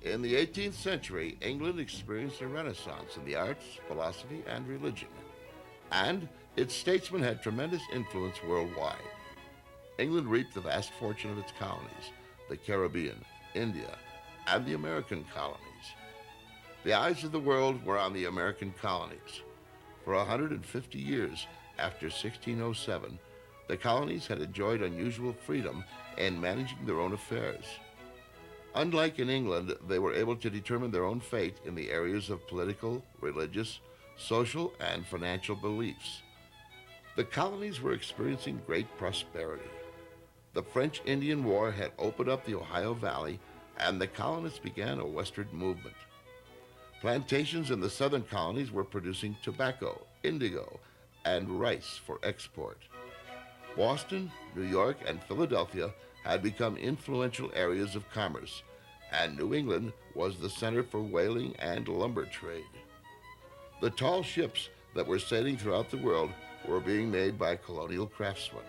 In the 18th century, England experienced a renaissance in the arts, philosophy, and religion, and its statesmen had tremendous influence worldwide. England reaped the vast fortune of its colonies, the Caribbean, India, and the American colonies. The eyes of the world were on the American colonies. For 150 years after 1607, the colonies had enjoyed unusual freedom in managing their own affairs. Unlike in England, they were able to determine their own fate in the areas of political, religious, social, and financial beliefs. The colonies were experiencing great prosperity. The French-Indian War had opened up the Ohio Valley, and the colonists began a westward movement. Plantations in the southern colonies were producing tobacco, indigo, and rice for export. Boston, New York, and Philadelphia had become influential areas of commerce, and New England was the center for whaling and lumber trade. The tall ships that were sailing throughout the world were being made by colonial craftsmen.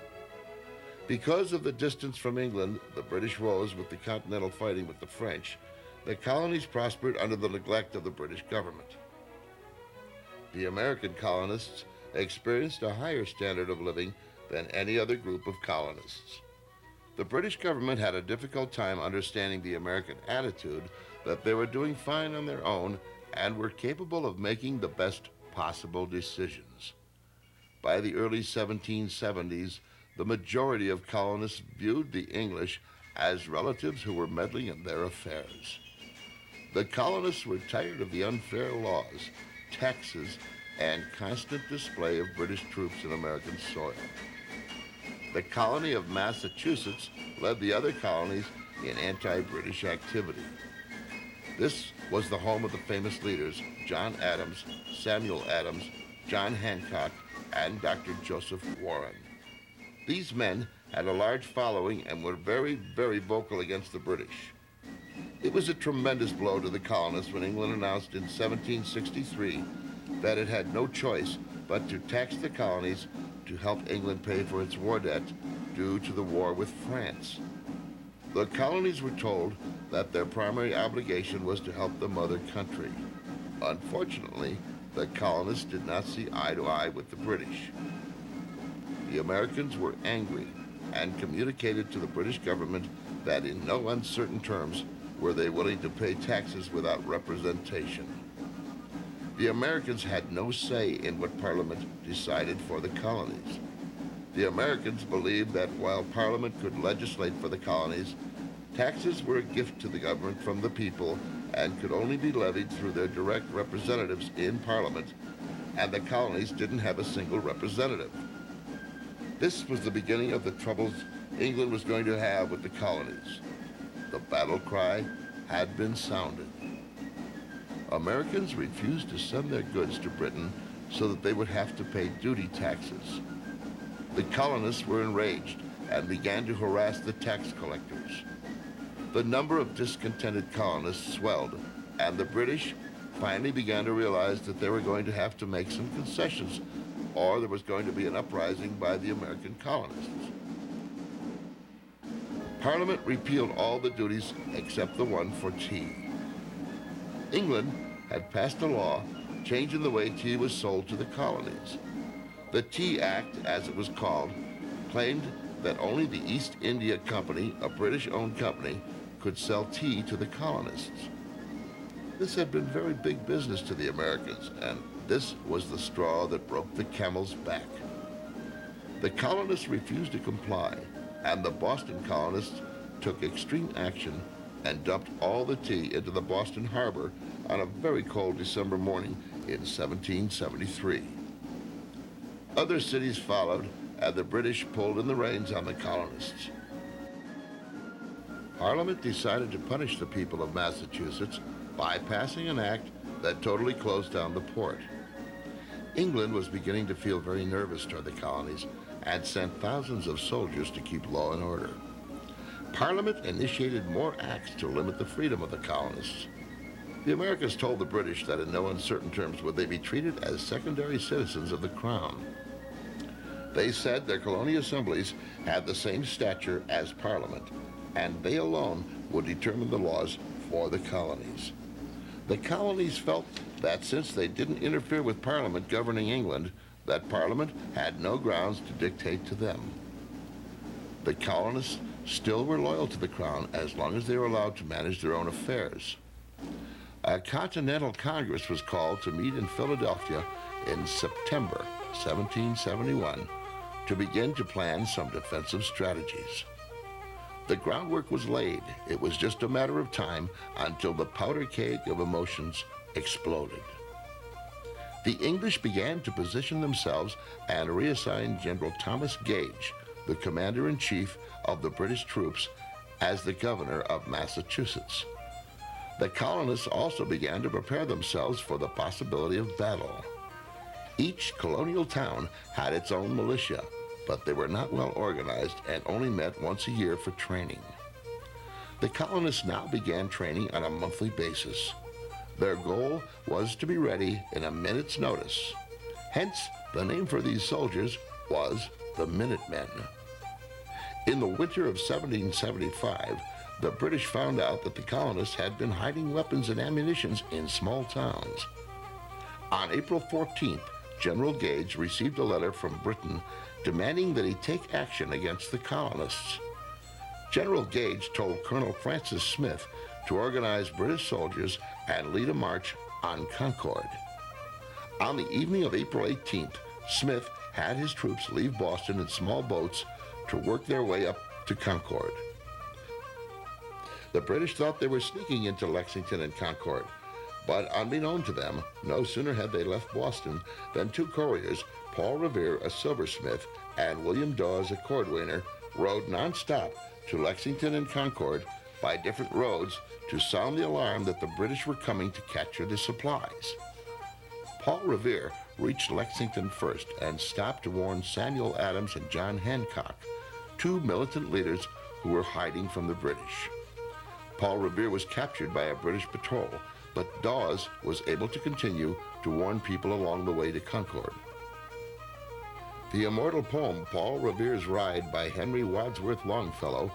Because of the distance from England, the British rose with the continental fighting with the French. The colonies prospered under the neglect of the British government. The American colonists experienced a higher standard of living than any other group of colonists. The British government had a difficult time understanding the American attitude that they were doing fine on their own and were capable of making the best possible decisions. By the early 1770s, the majority of colonists viewed the English as relatives who were meddling in their affairs. The colonists were tired of the unfair laws, taxes, and constant display of British troops in American soil. The colony of Massachusetts led the other colonies in anti-British activity. This was the home of the famous leaders John Adams, Samuel Adams, John Hancock, and Dr. Joseph Warren. These men had a large following and were very, very vocal against the British. It was a tremendous blow to the colonists when England announced in 1763 that it had no choice but to tax the colonies to help England pay for its war debt due to the war with France. The colonies were told that their primary obligation was to help the mother country. Unfortunately, the colonists did not see eye to eye with the British. The Americans were angry and communicated to the British government that in no uncertain terms were they willing to pay taxes without representation. The Americans had no say in what Parliament decided for the colonies. The Americans believed that while Parliament could legislate for the colonies, taxes were a gift to the government from the people and could only be levied through their direct representatives in Parliament, and the colonies didn't have a single representative. This was the beginning of the troubles England was going to have with the colonies. The battle cry had been sounded. Americans refused to send their goods to Britain so that they would have to pay duty taxes. The colonists were enraged and began to harass the tax collectors. The number of discontented colonists swelled, and the British finally began to realize that they were going to have to make some concessions, or there was going to be an uprising by the American colonists. Parliament repealed all the duties except the one for tea. England had passed a law changing the way tea was sold to the colonies. The Tea Act, as it was called, claimed that only the East India Company, a British-owned company, could sell tea to the colonists. This had been very big business to the Americans, and this was the straw that broke the camel's back. The colonists refused to comply, and the Boston colonists took extreme action and dumped all the tea into the Boston harbor on a very cold December morning in 1773. Other cities followed, and the British pulled in the reins on the colonists. Parliament decided to punish the people of Massachusetts by passing an act that totally closed down the port. England was beginning to feel very nervous toward the colonies and sent thousands of soldiers to keep law and order. Parliament initiated more acts to limit the freedom of the colonists. The Americans told the British that in no uncertain terms would they be treated as secondary citizens of the Crown. They said their colonial assemblies had the same stature as Parliament, and they alone would determine the laws for the colonies. The colonies felt that since they didn't interfere with Parliament governing England, that Parliament had no grounds to dictate to them. The colonists still were loyal to the Crown as long as they were allowed to manage their own affairs. A Continental Congress was called to meet in Philadelphia in September 1771 to begin to plan some defensive strategies. The groundwork was laid. It was just a matter of time until the powder keg of emotions exploded. The English began to position themselves and reassign General Thomas Gage, the commander-in-chief of the British troops, as the governor of Massachusetts. The colonists also began to prepare themselves for the possibility of battle. Each colonial town had its own militia, but they were not well organized and only met once a year for training. The colonists now began training on a monthly basis. Their goal was to be ready in a minute's notice. Hence, the name for these soldiers was the Minutemen. In the winter of 1775, the British found out that the colonists had been hiding weapons and ammunition in small towns. On April 14th, General Gage received a letter from Britain demanding that he take action against the colonists. General Gage told Colonel Francis Smith to organize British soldiers and lead a march on Concord. On the evening of April 18th, Smith had his troops leave Boston in small boats to work their way up to Concord. The British thought they were sneaking into Lexington and Concord, but unbeknown to them, no sooner had they left Boston than two couriers, Paul Revere, a silversmith, and William Dawes, a cordwainer, rode nonstop to Lexington and Concord by different roads to sound the alarm that the British were coming to capture the supplies. Paul Revere reached Lexington first and stopped to warn Samuel Adams and John Hancock, two militant leaders who were hiding from the British. Paul Revere was captured by a British patrol, but Dawes was able to continue to warn people along the way to Concord. The immortal poem Paul Revere's Ride by Henry Wadsworth Longfellow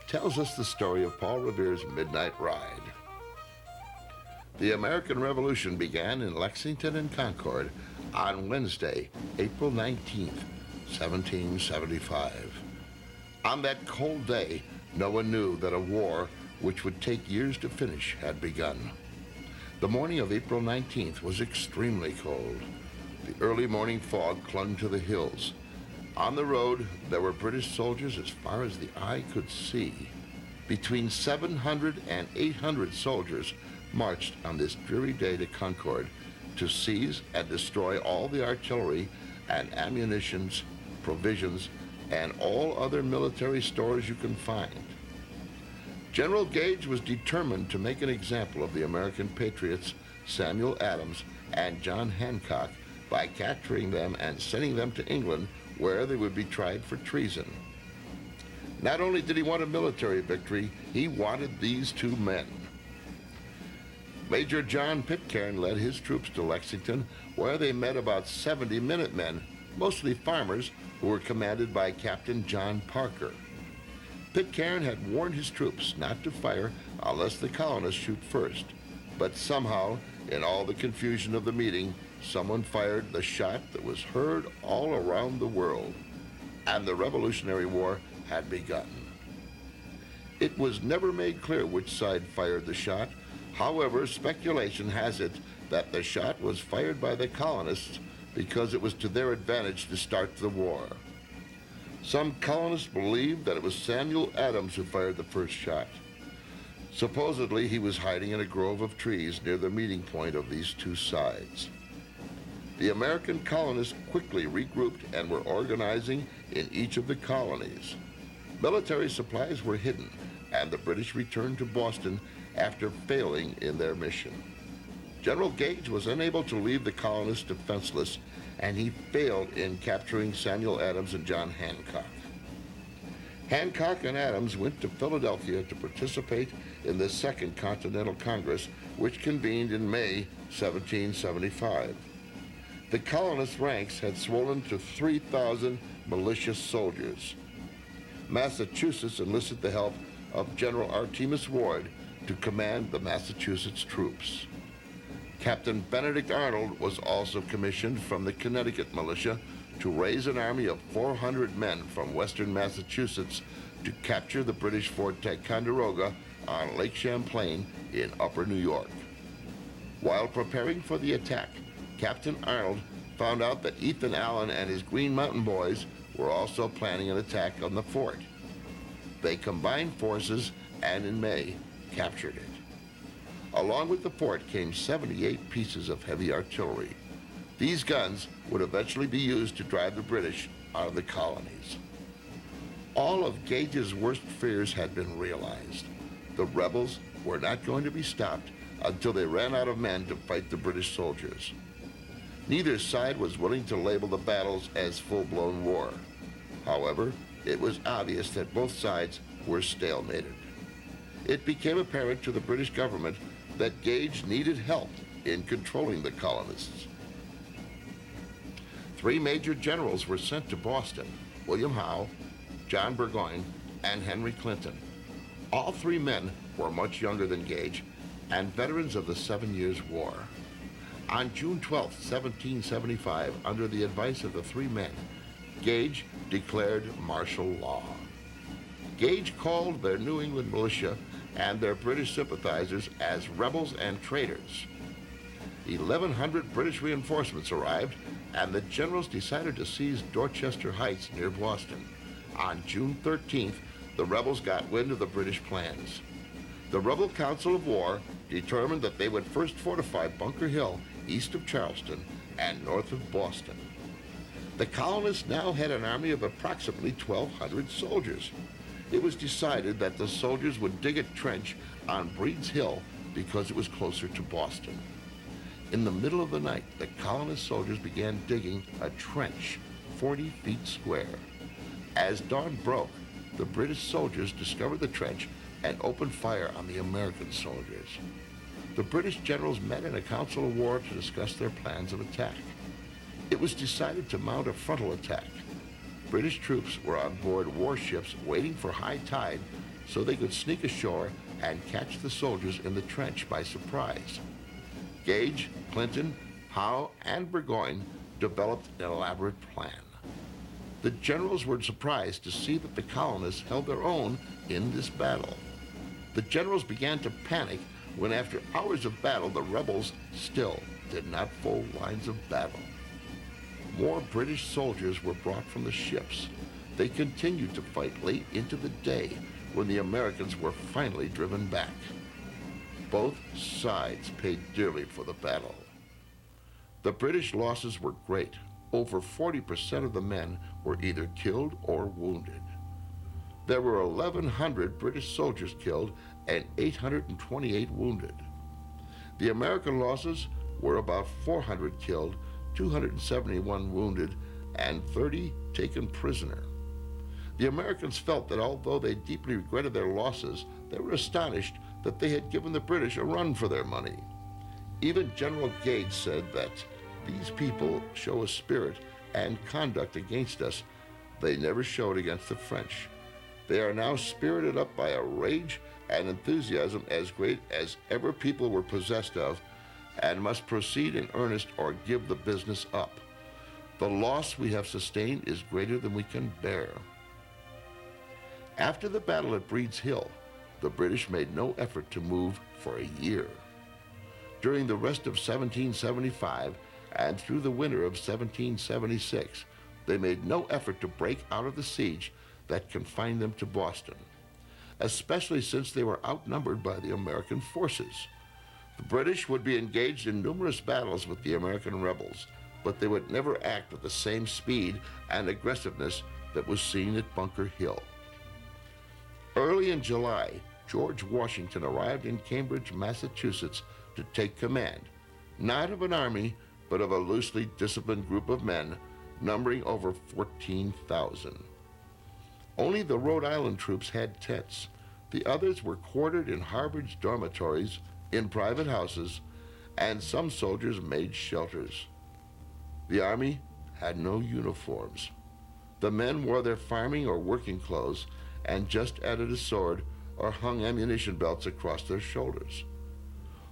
tells us the story of Paul Revere's midnight ride. The American Revolution began in Lexington and Concord on Wednesday, April 19th, 1775. On that cold day, no one knew that a war which would take years to finish had begun. The morning of April 19th was extremely cold. The early morning fog clung to the hills. On the road, there were British soldiers as far as the eye could see. Between 700 and 800 soldiers marched on this dreary day to Concord to seize and destroy all the artillery and ammunitions, provisions, and all other military stores you can find. General Gage was determined to make an example of the American patriots, Samuel Adams and John Hancock, by capturing them and sending them to England, where they would be tried for treason. Not only did he want a military victory, he wanted these two men. Major John Pitcairn led his troops to Lexington, where they met about 70 Minutemen, mostly farmers, who were commanded by Captain John Parker. Pitcairn had warned his troops not to fire unless the colonists shoot first, but somehow, in all the confusion of the meeting, someone fired the shot that was heard all around the world, and the Revolutionary War had begun. It was never made clear which side fired the shot. However, speculation has it that the shot was fired by the colonists because it was to their advantage to start the war. Some colonists believed that it was Samuel Adams who fired the first shot. Supposedly, he was hiding in a grove of trees near the meeting point of these two sides. The American colonists quickly regrouped and were organizing in each of the colonies. Military supplies were hidden, and the British returned to Boston after failing in their mission. General Gage was unable to leave the colonists defenseless, and he failed in capturing Samuel Adams and John Hancock. Hancock and Adams went to Philadelphia to participate in the Second Continental Congress, which convened in May 1775. The colonists' ranks had swollen to 3,000 militia soldiers. Massachusetts enlisted the help of General Artemus Ward, to command the Massachusetts troops. Captain Benedict Arnold was also commissioned from the Connecticut militia to raise an army of 400 men from western Massachusetts to capture the British Fort Ticonderoga on Lake Champlain in upper New York. While preparing for the attack, Captain Arnold found out that Ethan Allen and his Green Mountain Boys were also planning an attack on the fort. They combined forces and in May captured it. Along with the fort came 78 pieces of heavy artillery. These guns would eventually be used to drive the British out of the colonies. All of Gage's worst fears had been realized. The rebels were not going to be stopped until they ran out of men to fight the British soldiers. Neither side was willing to label the battles as full-blown war. However, it was obvious that both sides were stalemated. It became apparent to the British government that Gage needed help in controlling the colonists. 3 major generals were sent to Boston: William Howe, John Burgoyne, and Henry Clinton. All 3 men were much younger than Gage and veterans of the 7 Years' War. On June 12, 1775, under the advice of the 3 men, Gage declared martial law. Gage called their New England militia and their British sympathizers as rebels and traitors. 1,100 British reinforcements arrived, and the generals decided to seize Dorchester Heights near Boston. On June 13th, the rebels got wind of the British plans. The Rebel Council of War determined that they would first fortify Bunker Hill east of Charleston and north of Boston. The colonists now had an army of approximately 1,200 soldiers. It was decided that the soldiers would dig a trench on Breed's Hill because it was closer to Boston. In the middle of the night, the colonist soldiers began digging a trench 40 feet square. As dawn broke, the British soldiers discovered the trench and opened fire on the American soldiers. The British generals met in a council of war to discuss their plans of attack. It was decided to mount a frontal attack. British troops were on board warships waiting for high tide so they could sneak ashore and catch the soldiers in the trench by surprise. Gage, Clinton, Howe, and Burgoyne developed an elaborate plan. The generals were surprised to see that the colonists held their own in this battle. The generals began to panic when, after hours of battle, the rebels still did not fold lines of battle. More British soldiers were brought from the ships. They continued to fight late into the day when the Americans were finally driven back. Both sides paid dearly for the battle. The British losses were great. Over 40% of the men were either killed or wounded. There were 1,100 British soldiers killed and 828 wounded. The American losses were about 400 killed, 271 wounded, and 30 taken prisoner. The Americans felt that although they deeply regretted their losses, they were astonished that they had given the British a run for their money. Even General Gage said that these people show a spirit and conduct against us they never showed against the French. They are now spirited up by a rage and enthusiasm as great as ever people were possessed of, and must proceed in earnest or give the business up. The loss we have sustained is greater than we can bear. After the battle at Breed's Hill, the British made no effort to move for a year. During the rest of 1775 and through the winter of 1776, they made no effort to break out of the siege that confined them to Boston, especially since they were outnumbered by the American forces. The British would be engaged in numerous battles with the American rebels, but they would never act with the same speed and aggressiveness that was seen at Bunker Hill. Early in July, George Washington arrived in Cambridge, Massachusetts to take command, not of an army, but of a loosely disciplined group of men numbering over 14,000. Only the Rhode Island troops had tents. The others were quartered in Harvard's dormitories, in private houses, and some soldiers made shelters. The army had no uniforms. The men wore their farming or working clothes and just added a sword or hung ammunition belts across their shoulders.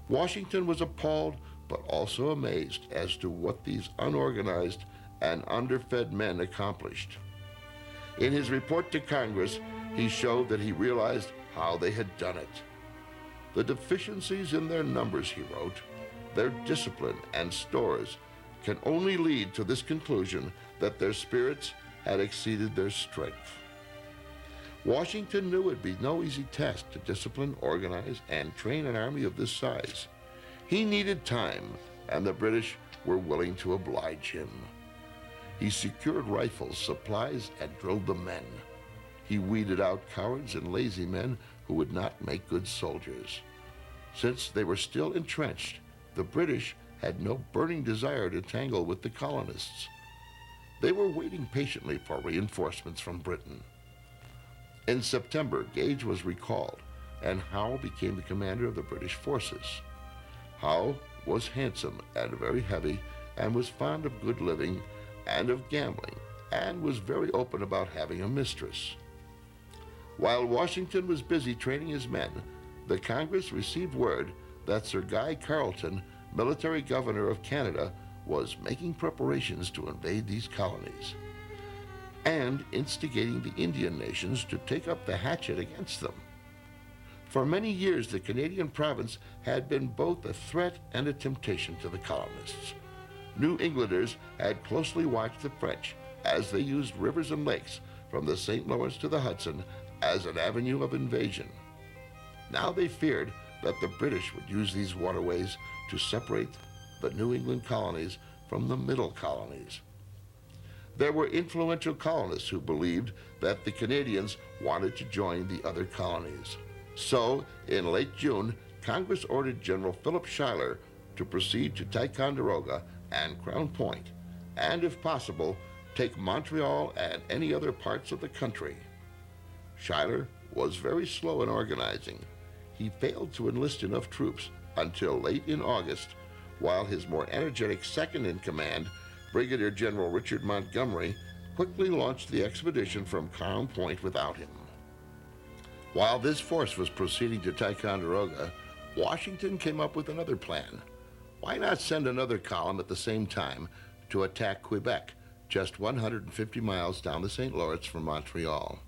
Washington was appalled but also amazed as to what these unorganized and underfed men accomplished. In his report to Congress, he showed that he realized how they had done it. The deficiencies in their numbers, he wrote, their discipline and stores can only lead to this conclusion that their spirits had exceeded their strength. Washington knew it would be no easy task to discipline, organize, and train an army of this size. He needed time, and the British were willing to oblige him. He secured rifles, supplies, and drilled the men. He weeded out cowards and lazy men who would not make good soldiers. Since they were still entrenched, the British had no burning desire to tangle with the colonists. They were waiting patiently for reinforcements from Britain. In September, Gage was recalled, and Howe became the commander of the British forces. Howe was handsome and very heavy, and was fond of good living and of gambling, and was very open about having a mistress. While Washington was busy training his men, the Congress received word that Sir Guy Carleton, military governor of Canada, was making preparations to invade these colonies and instigating the Indian nations to take up the hatchet against them. For many years, the Canadian province had been both a threat and a temptation to the colonists. New Englanders had closely watched the French as they used rivers and lakes from the St. Lawrence to the Hudson as an avenue of invasion. Now they feared that the British would use these waterways to separate the New England colonies from the middle colonies. There were influential colonists who believed that the Canadians wanted to join the other colonies. So, in late June, Congress ordered General Philip Schuyler to proceed to Ticonderoga and Crown Point, and if possible, take Montreal and any other parts of the country. Schuyler was very slow in organizing. He failed to enlist enough troops until late in August, while his more energetic second-in-command, Brigadier General Richard Montgomery, quickly launched the expedition from Crown Point without him. While this force was proceeding to Ticonderoga, Washington came up with another plan. Why not send another column at the same time to attack Quebec, just 150 miles down the St. Lawrence from Montreal?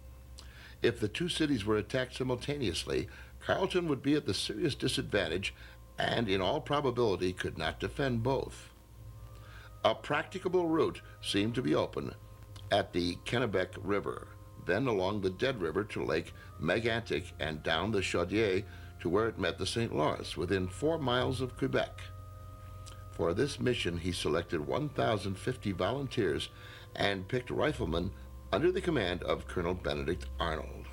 If the two cities were attacked simultaneously, Carleton would be at the serious disadvantage and in all probability could not defend both. A practicable route seemed to be open at the Kennebec River, then along the Dead River to Lake Megantic and down the Chaudière to where it met the St. Lawrence, within 4 miles of Quebec. For this mission, he selected 1,050 volunteers and picked riflemen under the command of Colonel Benedict Arnold.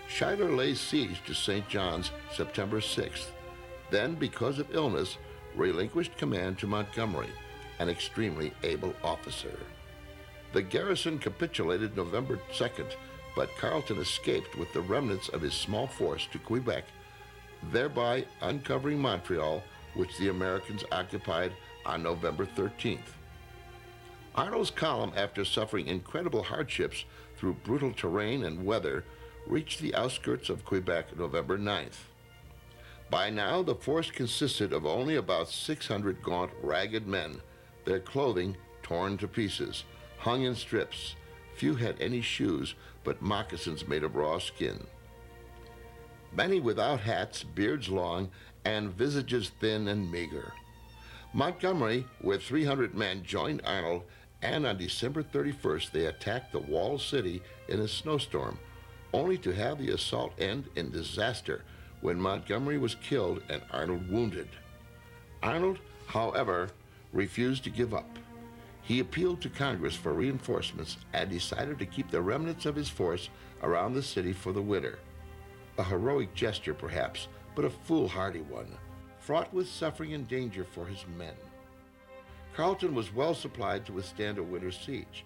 Schuyler laid siege to St. John's September 6th, then, because of illness, relinquished command to Montgomery, an extremely able officer. The garrison capitulated November 2nd, but Carleton escaped with the remnants of his small force to Quebec, thereby uncovering Montreal, which the Americans occupied on November 13th. Arnold's column, after suffering incredible hardships through brutal terrain and weather, reached the outskirts of Quebec November 9th. By now, the force consisted of only about 600 gaunt, ragged men, their clothing torn to pieces, hung in strips. Few had any shoes but moccasins made of raw skin. Many without hats, beards long, and visages thin and meager. Montgomery, with 300 men, joined Arnold, and on December 31st they attacked the walled city in a snowstorm, only to have the assault end in disaster when Montgomery was killed and Arnold wounded. Arnold, however, refused to give up. He appealed to Congress for reinforcements and decided to keep the remnants of his force around the city for the winter. A heroic gesture, perhaps, but a foolhardy one, fraught with suffering and danger for his men. Carleton was well supplied to withstand a winter siege,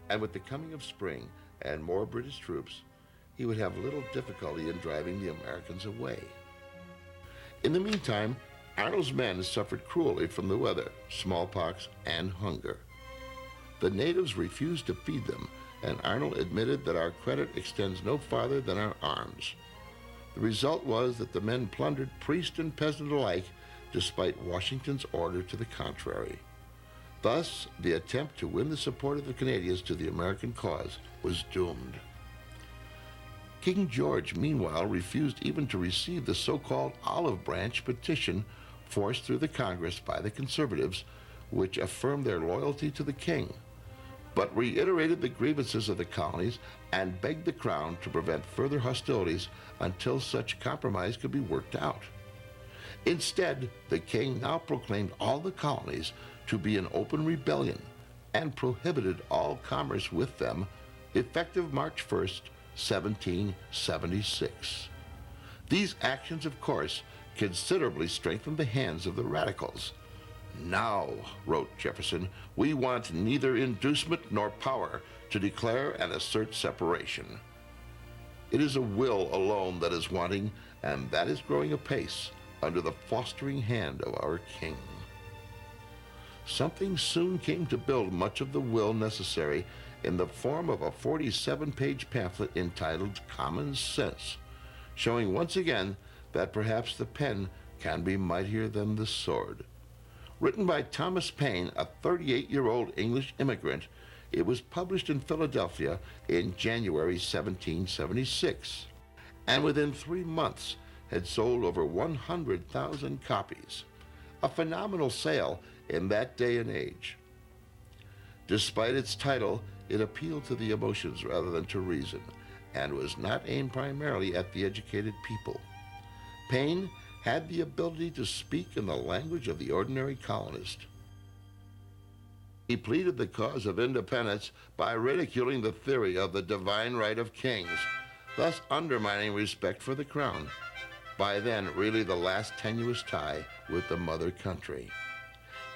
and with the coming of spring and more British troops, he would have little difficulty in driving the Americans away. In the meantime, Arnold's men suffered cruelly from the weather, smallpox, and hunger. The natives refused to feed them, and Arnold admitted that our credit extends no farther than our arms. The result was that the men plundered priest and peasant alike, despite Washington's order to the contrary. Thus, the attempt to win the support of the Canadians to the American cause was doomed. King George, meanwhile, refused even to receive the so-called Olive Branch petition forced through the Congress by the Conservatives, which affirmed their loyalty to the king, but reiterated the grievances of the colonies and begged the Crown to prevent further hostilities until such compromise could be worked out. Instead, the king now proclaimed all the colonies to be in open rebellion and prohibited all commerce with them, effective March 1st, 1776. These actions, of course, considerably strengthened the hands of the radicals. "Now," wrote Jefferson, "we want neither inducement nor power to declare and assert separation. It is a will alone that is wanting, and that is growing apace under the fostering hand of our king." Something soon came to build much of the will necessary in the form of a 47-page pamphlet entitled Common Sense, showing once again that perhaps the pen can be mightier than the sword. Written by Thomas Paine, a 38-year-old English immigrant, it was published in Philadelphia in January 1776, and within 3 months had sold over 100,000 copies, a phenomenal sale in that day and age. Despite its title, it appealed to the emotions rather than to reason, and was not aimed primarily at the educated people. Paine had the ability to speak in the language of the ordinary colonist. He pleaded the cause of independence by ridiculing the theory of the divine right of kings, thus undermining respect for the crown, by then really the last tenuous tie with the mother country.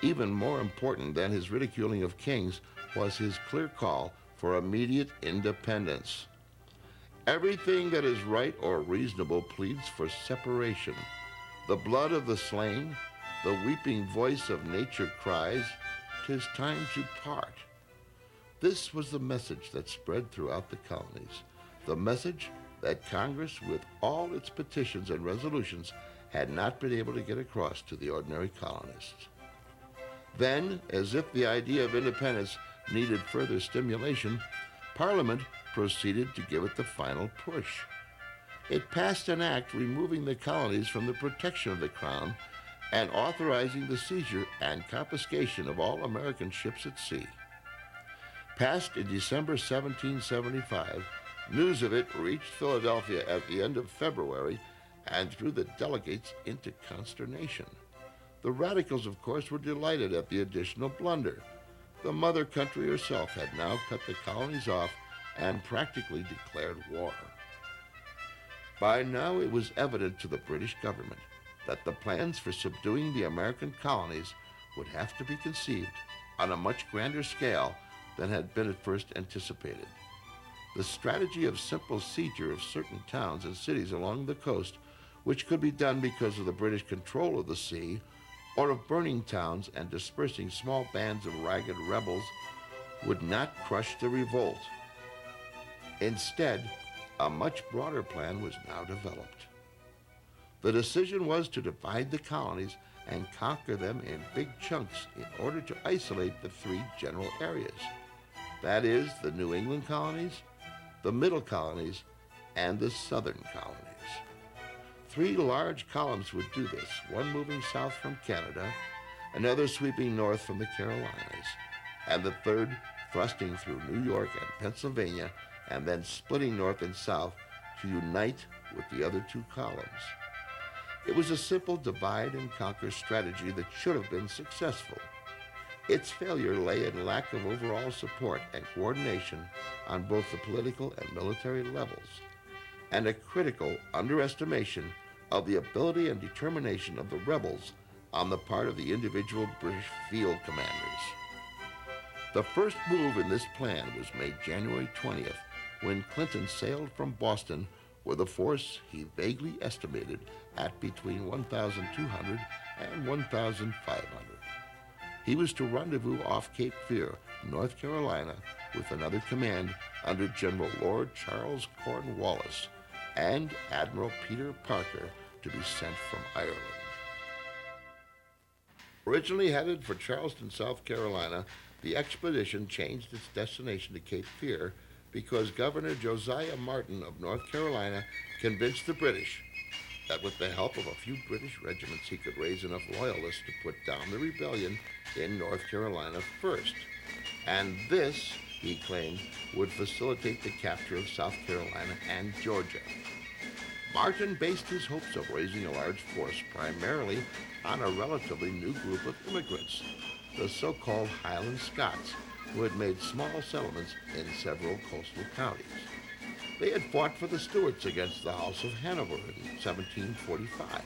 Even more important than his ridiculing of kings was his clear call for immediate independence. Everything that is right or reasonable pleads for separation. The blood of the slain, the weeping voice of nature cries, "'Tis time to part." This was the message that spread throughout the colonies, the message that Congress, with all its petitions and resolutions, had not been able to get across to the ordinary colonists. Then, as if the idea of independence needed further stimulation, Parliament proceeded to give it the final push. It passed an act removing the colonies from the protection of the Crown and authorizing the seizure and confiscation of all American ships at sea. Passed in December 1775, news of it reached Philadelphia at the end of February and threw the delegates into consternation. The radicals, of course, were delighted at the additional blunder. The mother country herself had now cut the colonies off and practically declared war. By now it was evident to the British government that the plans for subduing the American colonies would have to be conceived on a much grander scale than had been at first anticipated. The strategy of simple seizure of certain towns and cities along the coast, which could be done because of the British control of the sea, or of burning towns and dispersing small bands of ragged rebels, would not crush the revolt. Instead, a much broader plan was now developed. The decision was to divide the colonies and conquer them in big chunks in order to isolate the 3 general areas. That is, the New England colonies, the Middle colonies, and the Southern colonies. 3 large columns would do this, one moving south from Canada, another sweeping north from the Carolinas, and the third thrusting through New York and Pennsylvania, and then splitting north and south to unite with the other 2 columns. It was a simple divide and conquer strategy that should have been successful. Its failure lay in lack of overall support and coordination on both the political and military levels, and a critical underestimation of the ability and determination of the rebels on the part of the individual British field commanders. The first move in this plan was made January 20th, when Clinton sailed from Boston with a force he vaguely estimated at between 1,200 and 1,500. He was to rendezvous off Cape Fear, North Carolina, with another command under General Lord Charles Cornwallis, and Admiral Peter Parker to be sent from Ireland. Originally headed for Charleston, South Carolina, the expedition changed its destination to Cape Fear because Governor Josiah Martin of North Carolina convinced the British that with the help of a few British regiments he could raise enough loyalists to put down the rebellion in North Carolina first. And this, he claimed, would facilitate the capture of South Carolina and Georgia. Martin based his hopes of raising a large force primarily on a relatively new group of immigrants, the so-called Highland Scots, who had made small settlements in several coastal counties. They had fought for the Stuarts against the House of Hanover in 1745,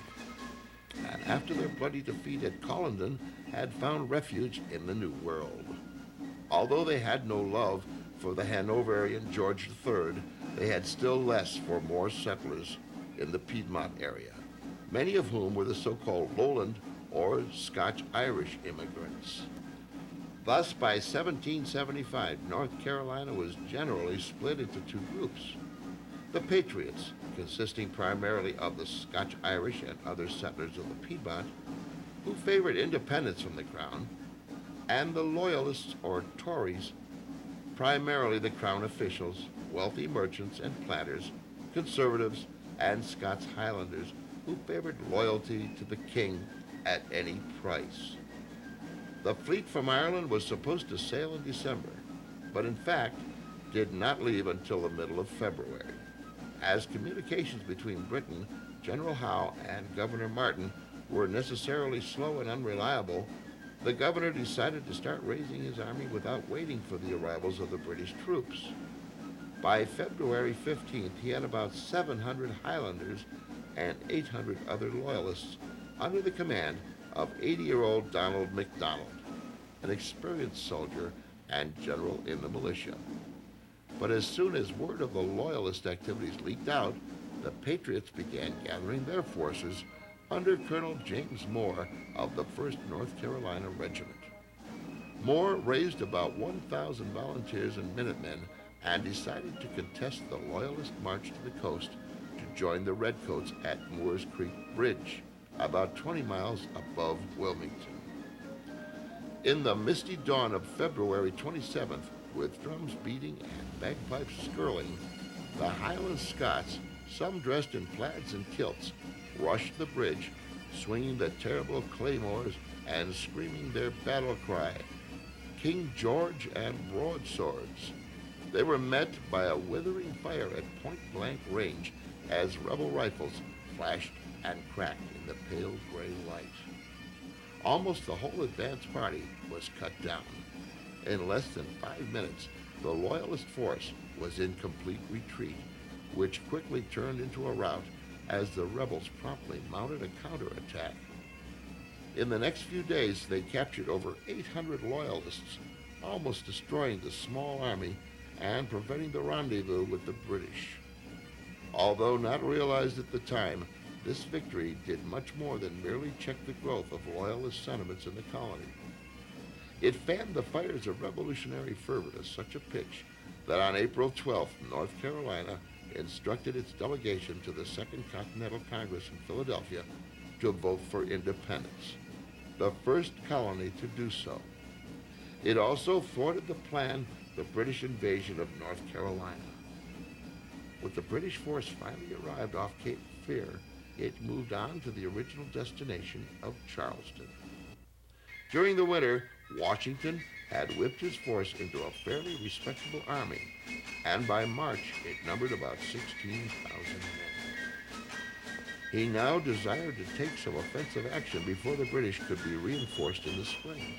and after their bloody defeat at Collendon, had found refuge in the New World. Although they had no love for the Hanoverian George III, they had still less for more settlers in the Piedmont area, many of whom were the so-called Lowland or Scotch-Irish immigrants. Thus, by 1775, North Carolina was generally split into two groups. The Patriots, consisting primarily of the Scotch-Irish and other settlers of the Piedmont, who favored independence from the Crown, and the Loyalists or Tories, primarily the Crown officials, wealthy merchants and planters, conservatives, and Scots Highlanders who favored loyalty to the king at any price. The fleet from Ireland was supposed to sail in December, but in fact did not leave until the middle of February. As communications between Britain, General Howe, and Governor Martin were necessarily slow and unreliable, the governor decided to start raising his army without waiting for the arrivals of the British troops. By February 15th, he had about 700 Highlanders and 800 other Loyalists under the command of 80-year-old Donald MacDonald, an experienced soldier and general in the militia. But as soon as word of the Loyalist activities leaked out, the Patriots began gathering their forces under Colonel James Moore of the 1st North Carolina Regiment. Moore raised about 1,000 volunteers and Minutemen and decided to contest the Loyalist march to the coast to join the Redcoats at Moore's Creek Bridge, about 20 miles above Wilmington. In the misty dawn of February 27th, with drums beating and bagpipes skirling, the Highland Scots, some dressed in plaids and kilts, rushed the bridge, swinging the terrible claymores and screaming their battle cry, King George and broadswords. They were met by a withering fire at point-blank range as rebel rifles flashed and cracked in the pale gray light. Almost the whole advance party was cut down. In less than 5 minutes, the Loyalist force was in complete retreat, which quickly turned into a rout as the rebels promptly mounted a counterattack. In the next few days, they captured over 800 Loyalists, almost destroying the small army and preventing the rendezvous with the British. Although not realized at the time, this victory did much more than merely check the growth of Loyalist sentiments in the colony. It fanned the fires of revolutionary fervor to such a pitch that on April 12th, North Carolina instructed its delegation to the Second Continental Congress in Philadelphia to vote for independence, the first colony to do so. It also thwarted the planned British invasion of North Carolina. When the British force finally arrived off Cape Fear, it moved on to the original destination of Charleston. During the winter, Washington had whipped his force into a fairly respectable army, and by March it numbered about 16,000 men. He now desired to take some offensive action before the British could be reinforced in the spring.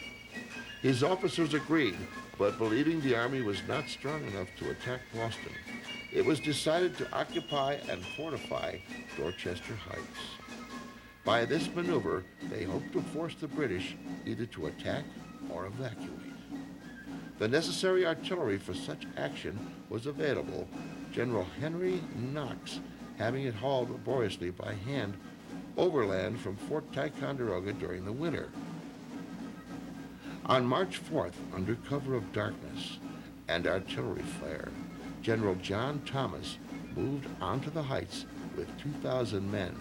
His officers agreed, but believing the army was not strong enough to attack Boston, it was decided to occupy and fortify Dorchester Heights. By this maneuver, they hoped to force the British either to attack or evacuate. The necessary artillery for such action was available, General Henry Knox having it hauled laboriously by hand overland from Fort Ticonderoga during the winter. On March 4th, under cover of darkness and artillery fire, General John Thomas moved onto the heights with 2,000 men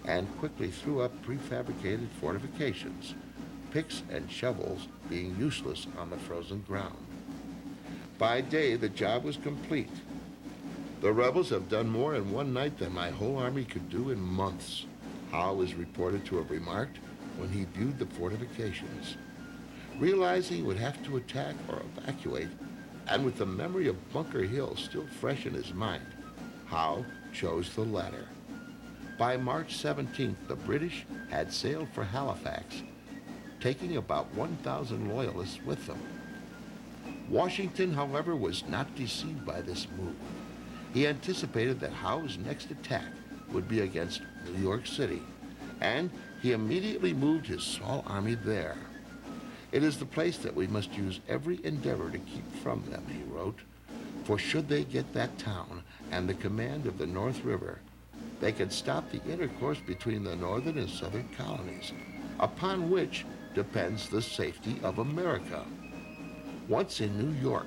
and quickly threw up prefabricated fortifications, picks and shovels being useless on the frozen ground. By day, the job was complete. The rebels have done more in one night than my whole army could do in months, Howe is reported to have remarked when he viewed the fortifications. Realizing he would have to attack or evacuate, and with the memory of Bunker Hill still fresh in his mind, Howe chose the latter. By March 17th, the British had sailed for Halifax, taking about 1,000 loyalists with them. Washington, however, was not deceived by this move. He anticipated that Howe's next attack would be against New York City, and he immediately moved his small army there. "It is the place that we must use every endeavor to keep from them," he wrote, "for should they get that town and the command of the North River, they could stop the intercourse between the northern and southern colonies, upon which depends the safety of America." Once in New York,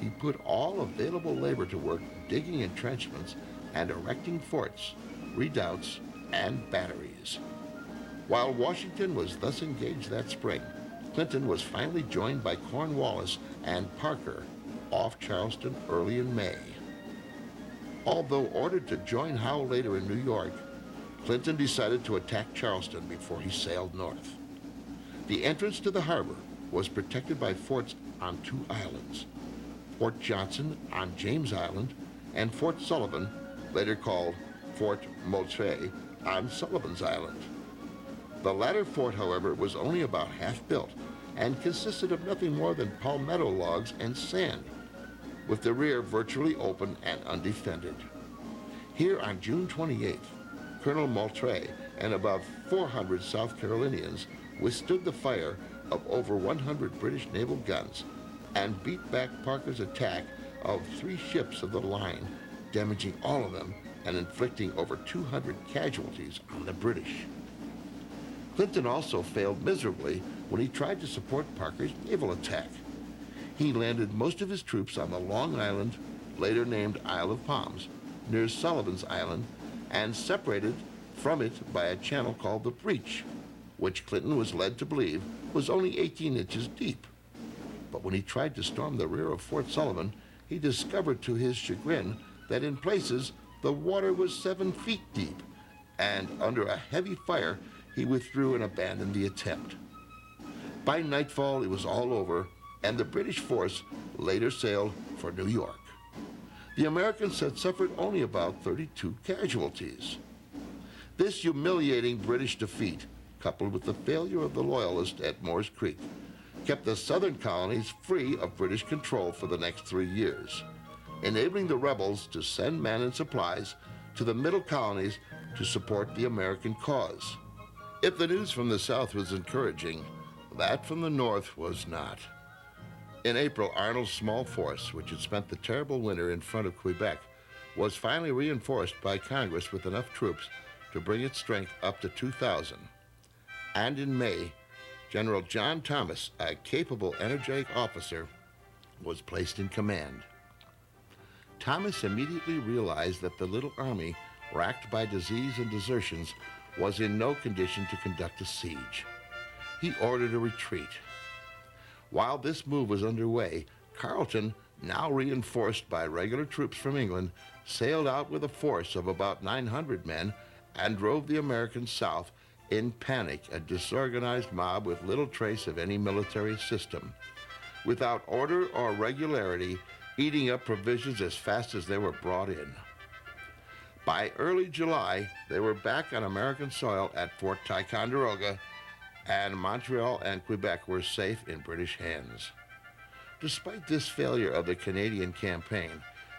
he put all available labor to work digging entrenchments and erecting forts, redoubts, and batteries. While Washington was thus engaged that spring, Clinton was finally joined by Cornwallis and Parker off Charleston early in May. Although ordered to join Howe later in New York, Clinton decided to attack Charleston before he sailed north. The entrance to the harbor was protected by forts on two islands, Fort Johnson on James Island and Fort Sullivan, later called Fort Moultrie, on Sullivan's Island. The latter fort, however, was only about half built and consisted of nothing more than palmetto logs and sand, with the rear virtually open and undefended. Here on June 28th, Colonel Moultrie and about 400 South Carolinians withstood the fire of over 100 British naval guns and beat back Parker's attack of 3 ships of the line, damaging all of them and inflicting over 200 casualties on the British. Clinton also failed miserably when he tried to support Parker's naval attack. He landed most of his troops on the Long Island, later named Isle of Palms, near Sullivan's Island, and separated from it by a channel called the Breach, which Clinton was led to believe was only 18 inches deep. But when he tried to storm the rear of Fort Sullivan, he discovered to his chagrin that in places the water was 7 feet deep, and under a heavy fire, he withdrew and abandoned the attempt. By nightfall, it was all over, and the British force later sailed for New York. The Americans had suffered only about 32 casualties. This humiliating British defeat, coupled with the failure of the Loyalists at Moore's Creek, kept the southern colonies free of British control for the next 3 years, enabling the rebels to send men and supplies to the middle colonies to support the American cause. If the news from the South was encouraging, that from the North was not. In April, Arnold's small force, which had spent the terrible winter in front of Quebec, was finally reinforced by Congress with enough troops to bring its strength up to 2,000. And in May, General John Thomas, a capable, energetic officer, was placed in command. Thomas immediately realized that the little army, racked by disease and desertions, was in no condition to conduct a siege. He ordered a retreat. While this move was underway, Carleton, now reinforced by regular troops from England, sailed out with a force of about 900 men and drove the Americans south in panic, a disorganized mob with little trace of any military system, without order or regularity, eating up provisions as fast as they were brought in. By early July, they were back on American soil at Fort Ticonderoga, and Montreal and Quebec were safe in British hands. Despite this failure of the Canadian campaign,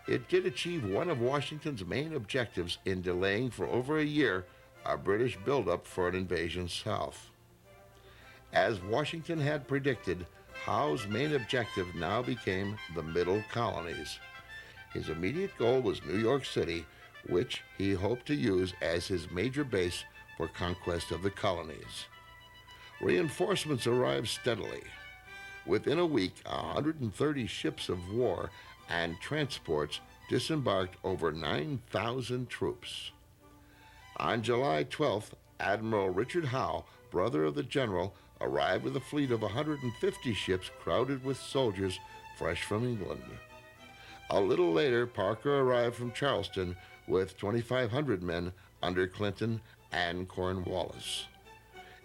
it did achieve one of Washington's main objectives in delaying for over a year a British buildup for an invasion south. As Washington had predicted, Howe's main objective now became the middle colonies. His immediate goal was New York City, which he hoped to use as his major base for conquest of the colonies. Reinforcements arrived steadily. Within a week, 130 ships of war and transports disembarked over 9,000 troops. On July 12th, Admiral Richard Howe, brother of the general, arrived with a fleet of 150 ships crowded with soldiers fresh from England. A little later, Parker arrived from Charleston with 2,500 men under Clinton and Cornwallis.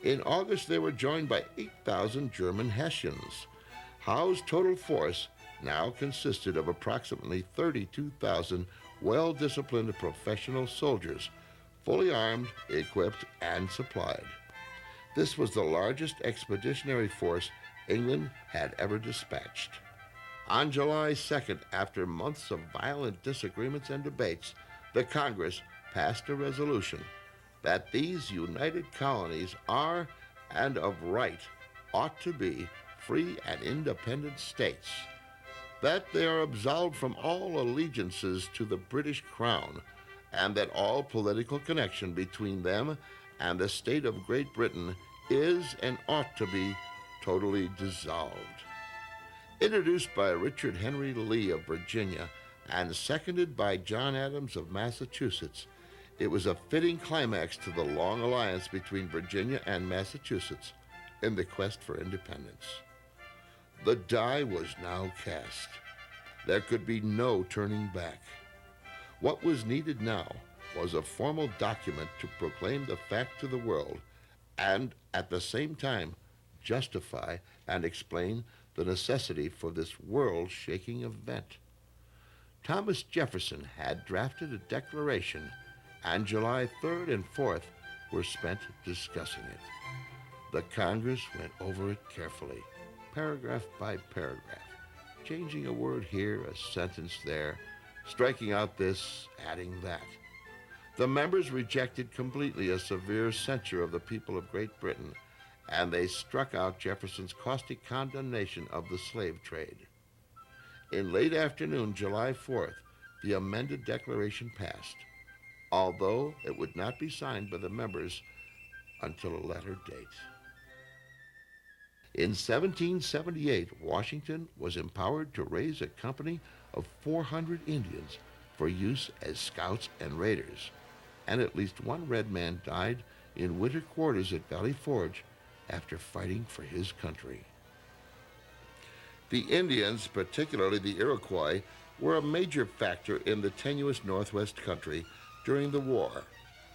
In August, they were joined by 8,000 German Hessians. Howe's total force now consisted of approximately 32,000 well-disciplined professional soldiers, fully armed, equipped, and supplied. This was the largest expeditionary force England had ever dispatched. On July 2nd, after months of violent disagreements and debates, the Congress passed a resolution that these united colonies are, and of right, ought to be free and independent states, that they are absolved from all allegiances to the British Crown, and that all political connection between them and the state of Great Britain is and ought to be totally dissolved. Introduced by Richard Henry Lee of Virginia and seconded by John Adams of Massachusetts, it was a fitting climax to the long alliance between Virginia and Massachusetts in the quest for independence. The die was now cast. There could be no turning back. What was needed now was a formal document to proclaim the fact to the world and, at the same time, justify and explain the necessity for this world-shaking event. Thomas Jefferson had drafted a declaration, and July 3rd and 4th were spent discussing it. The Congress went over it carefully, paragraph by paragraph, changing a word here, a sentence there, striking out this, adding that. The members rejected completely a severe censure of the people of Great Britain, and they struck out Jefferson's caustic condemnation of the slave trade. In late afternoon, July 4th, the amended declaration passed, although it would not be signed by the members until a later date. In 1778, Washington was empowered to raise a company of 400 Indians for use as scouts and raiders, and at least one red man died in winter quarters at Valley Forge after fighting for his country. The Indians, particularly the Iroquois, were a major factor in the tenuous Northwest country during the war,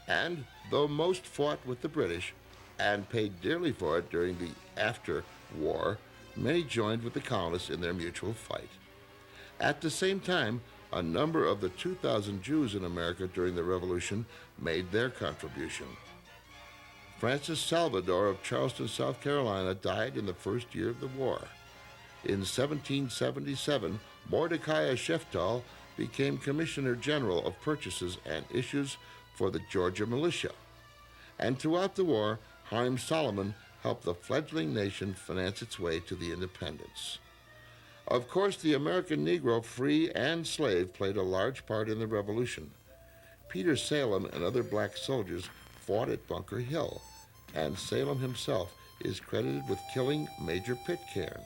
and though most fought with the British and paid dearly for it during the after-war, many joined with the colonists in their mutual fight. At the same time, a number of the 2,000 Jews in America during the Revolution made their contribution. Francis Salvador of Charleston, South Carolina, died in the first year of the war. In 1777, Mordecai Sheftall became Commissioner General of Purchases and Issues for the Georgia militia. And throughout the war, Haym Salomon helped the fledgling nation finance its way to the independence. Of course, the American Negro, free and slave, played a large part in the Revolution. Peter Salem and other black soldiers fought at Bunker Hill, and Salem himself is credited with killing Major Pitcairn.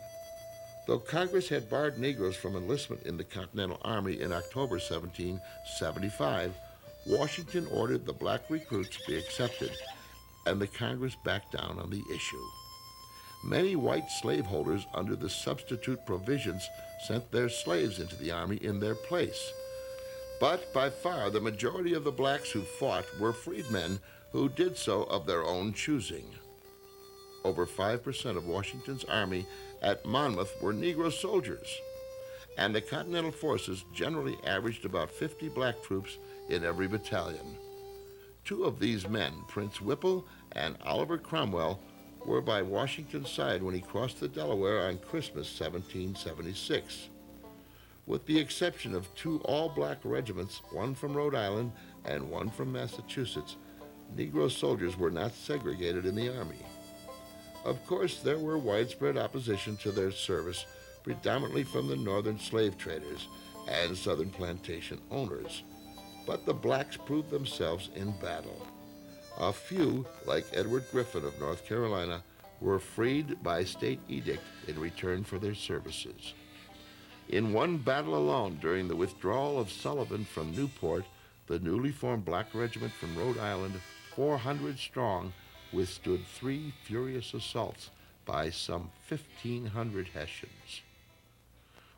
Though Congress had barred Negroes from enlistment in the Continental Army in October 1775, Washington ordered the black recruits to be accepted, and the Congress backed down on the issue. Many white slaveholders under the substitute provisions sent their slaves into the Army in their place. But by far the majority of the blacks who fought were freedmen who did so of their own choosing. Over 5% of Washington's army at Monmouth were Negro soldiers, and the Continental forces generally averaged about 50 black troops in every battalion. Two of these men, Prince Whipple and Oliver Cromwell, were by Washington's side when he crossed the Delaware on Christmas 1776. With the exception of two all-black regiments, one from Rhode Island and one from Massachusetts, Negro soldiers were not segregated in the Army. Of course, there were widespread opposition to their service, predominantly from the northern slave traders and southern plantation owners. But the blacks proved themselves in battle. A few, like Edward Griffin of North Carolina, were freed by state edict in return for their services. In one battle alone, during the withdrawal of Sullivan from Newport, the newly formed Black Regiment from Rhode Island, 400 strong, withstood 3 furious assaults by some 1,500 Hessians.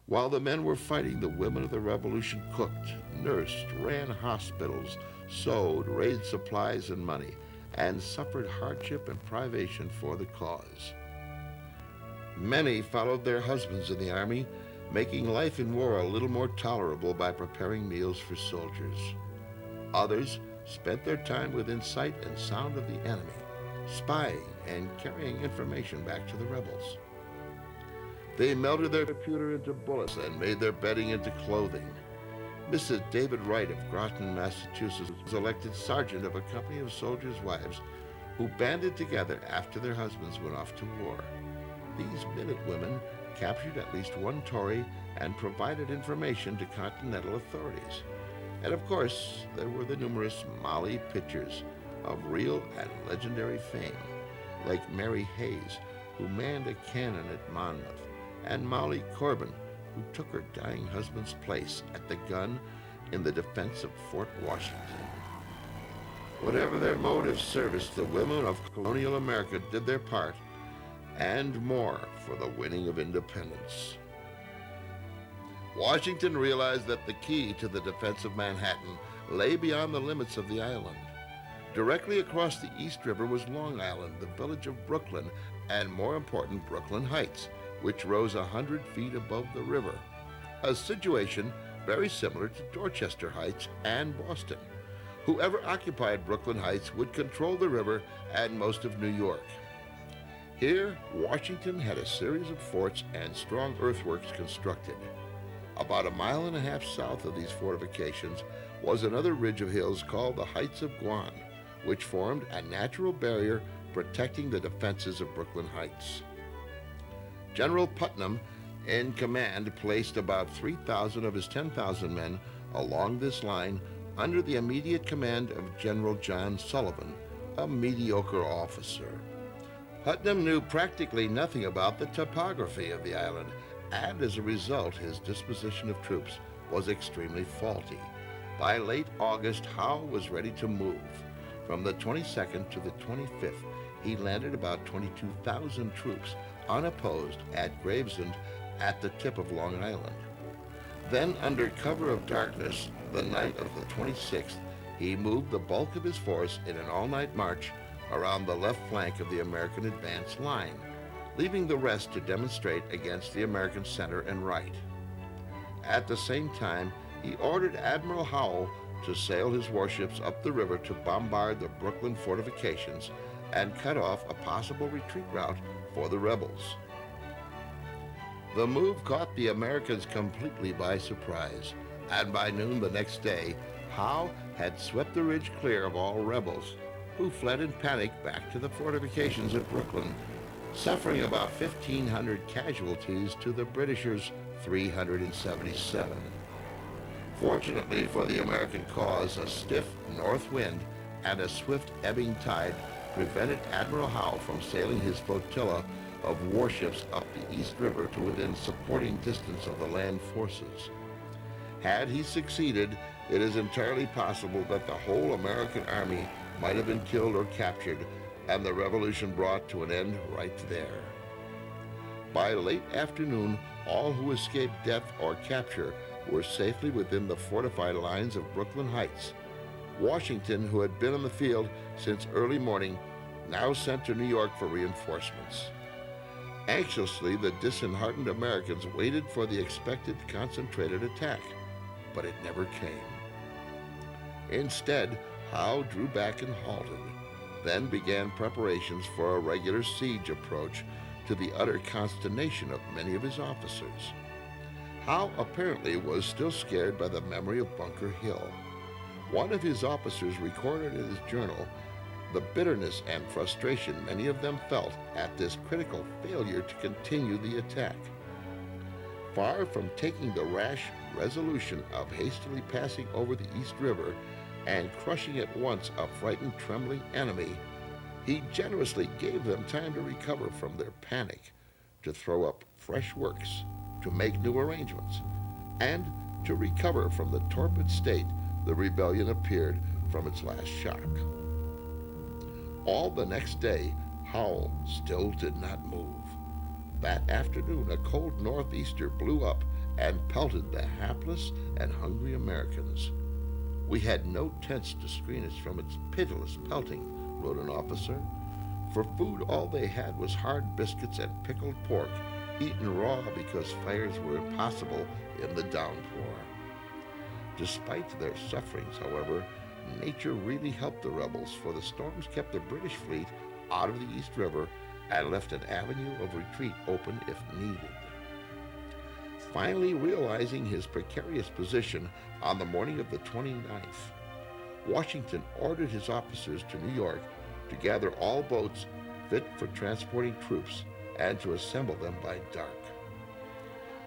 While the men were fighting, the women of the Revolution cooked, nursed, ran hospitals, sewed, raised supplies and money, and suffered hardship and privation for the cause. Many followed their husbands in the army, making life in war a little more tolerable by preparing meals for soldiers. Others spent their time within sight and sound of the enemy, spying and carrying information back to the rebels. They melted their pewter into bullets and made their bedding into clothing. Mrs. David Wright of Groton, Massachusetts, was elected sergeant of a company of soldiers' wives who banded together after their husbands went off to war. These minute women captured at least one Tory and provided information to Continental authorities. And of course, there were the numerous Molly Pitchers of real and legendary fame, like Mary Hayes, who manned a cannon at Monmouth, and Molly Corbin, who took her dying husband's place at the gun in the defense of Fort Washington. Whatever their mode of service, the women of colonial America did their part, and more, for the winning of independence. Washington realized that the key to the defense of Manhattan lay beyond the limits of the island. Directly across the East River was Long Island, the village of Brooklyn, and more important, Brooklyn Heights, which rose 100 feet above the river, a situation very similar to Dorchester Heights and Boston. Whoever occupied Brooklyn Heights would control the river and most of New York. Here, Washington had a series of forts and strong earthworks constructed. About 1.5 miles south of these fortifications was another ridge of hills called the Heights of Guan, which formed a natural barrier protecting the defenses of Brooklyn Heights. General Putnam, in command, placed about 3,000 of his 10,000 men along this line under the immediate command of General John Sullivan, a mediocre officer. Putnam knew practically nothing about the topography of the island, and as a result, his disposition of troops was extremely faulty. By late August, Howe was ready to move. From the 22nd to the 25th, he landed about 22,000 troops, unopposed, at Gravesend at the tip of Long Island. Then, under cover of darkness, the night of the 26th, he moved the bulk of his force in an all-night march around the left flank of the American advance line, leaving the rest to demonstrate against the American center and right. At the same time, he ordered Admiral Howe to sail his warships up the river to bombard the Brooklyn fortifications and cut off a possible retreat route for the rebels. The move caught the Americans completely by surprise, and by noon the next day, Howe had swept the ridge clear of all rebels, who fled in panic back to the fortifications at Brooklyn, suffering about 1,500 casualties to the Britishers' 377. Fortunately for the American cause, a stiff north wind and a swift ebbing tide prevented Admiral Howe from sailing his flotilla of warships up the East River to within supporting distance of the land forces. Had he succeeded, it is entirely possible that the whole American army might have been killed or captured, and the revolution brought to an end right there. By late afternoon, all who escaped death or capture were safely within the fortified lines of Brooklyn Heights. Washington, who had been on the field since early morning, now sent to New York for reinforcements. Anxiously, the disheartened Americans waited for the expected concentrated attack, but it never came. Instead, Howe drew back and halted, then began preparations for a regular siege approach, to the utter consternation of many of his officers. Howe apparently was still scared by the memory of Bunker Hill. One of his officers recorded in his journal the bitterness and frustration many of them felt at this critical failure to continue the attack. Far from taking the rash resolution of hastily passing over the East River and crushing at once a frightened, trembling enemy, he generously gave them time to recover from their panic, to throw up fresh works, to make new arrangements, and to recover from the torpid state the rebellion appeared from its last shock. All the next day, Howe still did not move. That afternoon, a cold northeaster blew up and pelted the hapless and hungry Americans. We had no tents to screen us from its pitiless pelting, wrote an officer. For food, all they had was hard biscuits and pickled pork, eaten raw because fires were impossible in the downpour. Despite their sufferings, however, nature really helped the rebels, for the storms kept the British fleet out of the East River and left an avenue of retreat open if needed. Finally realizing his precarious position on the morning of the 29th, Washington ordered his officers to New York to gather all boats fit for transporting troops and to assemble them by dark.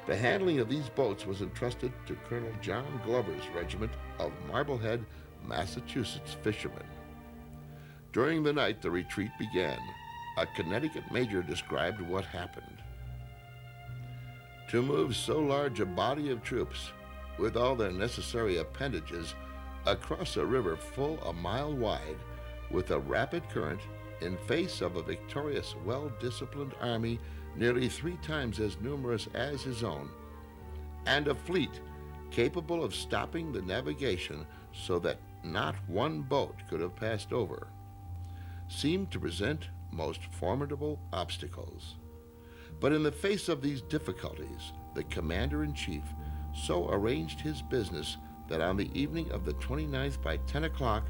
The handling of these boats was entrusted to Colonel John Glover's regiment of Marblehead, Massachusetts fishermen. During the night, the retreat began. A Connecticut major described what happened. To move so large a body of troops, with all their necessary appendages, across a river full a mile wide, with a rapid current, in face of a victorious, well-disciplined army nearly 3 times as numerous as his own, and a fleet capable of stopping the navigation so that not one boat could have passed over, seemed to present most formidable obstacles. But in the face of these difficulties, the commander-in-chief so arranged his business that on the evening of the 29th by 10 o'clock,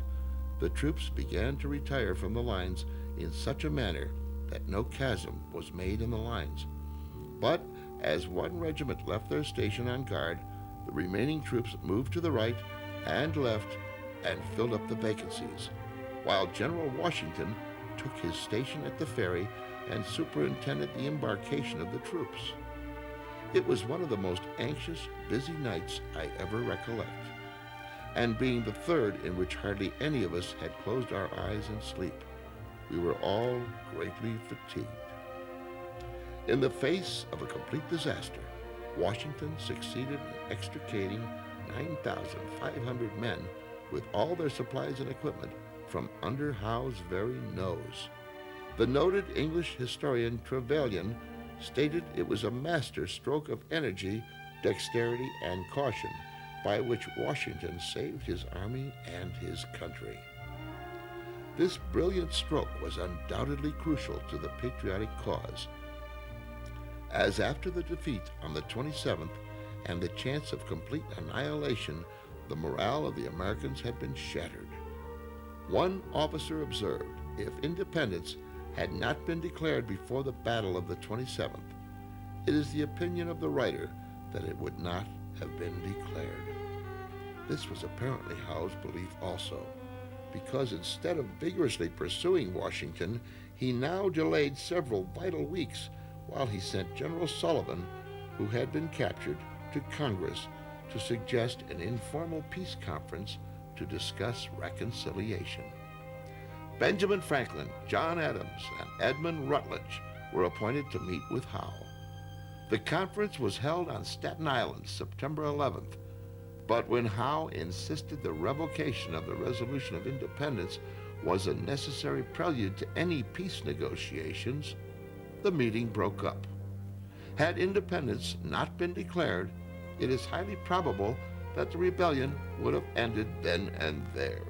the troops began to retire from the lines in such a manner that no chasm was made in the lines. But as one regiment left their station on guard, the remaining troops moved to the right and left and filled up the vacancies, while General Washington took his station at the ferry and superintended the embarkation of the troops. It was one of the most anxious, busy nights I ever recollect, and being the third in which hardly any of us had closed our eyes in sleep, we were all greatly fatigued. In the face of a complete disaster, Washington succeeded in extricating 9,500 men with all their supplies and equipment from under Howe's very nose. The noted English historian Trevelyan stated it was a master stroke of energy, dexterity, and caution by which Washington saved his army and his country. This brilliant stroke was undoubtedly crucial to the patriotic cause, as after the defeat on the 27th and the chance of complete annihilation, the morale of the Americans had been shattered. One officer observed, if independence had not been declared before the battle of the 27th, it is the opinion of the writer that it would not have been declared. This was apparently Howe's belief also, because instead of vigorously pursuing Washington, he now delayed several vital weeks while he sent General Sullivan, who had been captured, to Congress to suggest an informal peace conference to discuss reconciliation. Benjamin Franklin, John Adams, and Edmund Rutledge were appointed to meet with Howe. The conference was held on Staten Island, September 11th, but when Howe insisted the revocation of the Resolution of Independence was a necessary prelude to any peace negotiations, the meeting broke up. Had independence not been declared, it is highly probable that the rebellion would have ended then and there.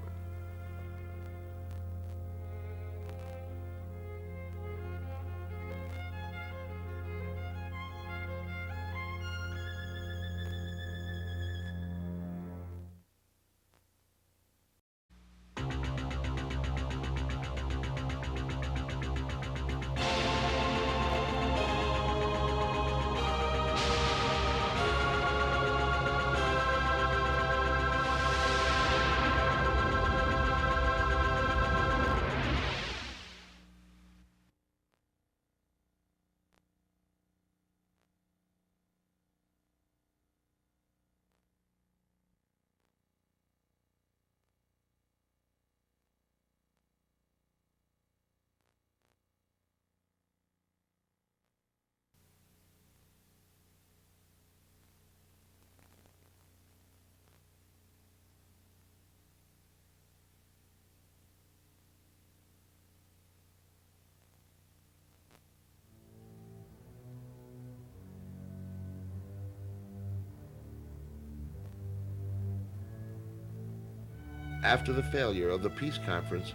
After the failure of the peace conference,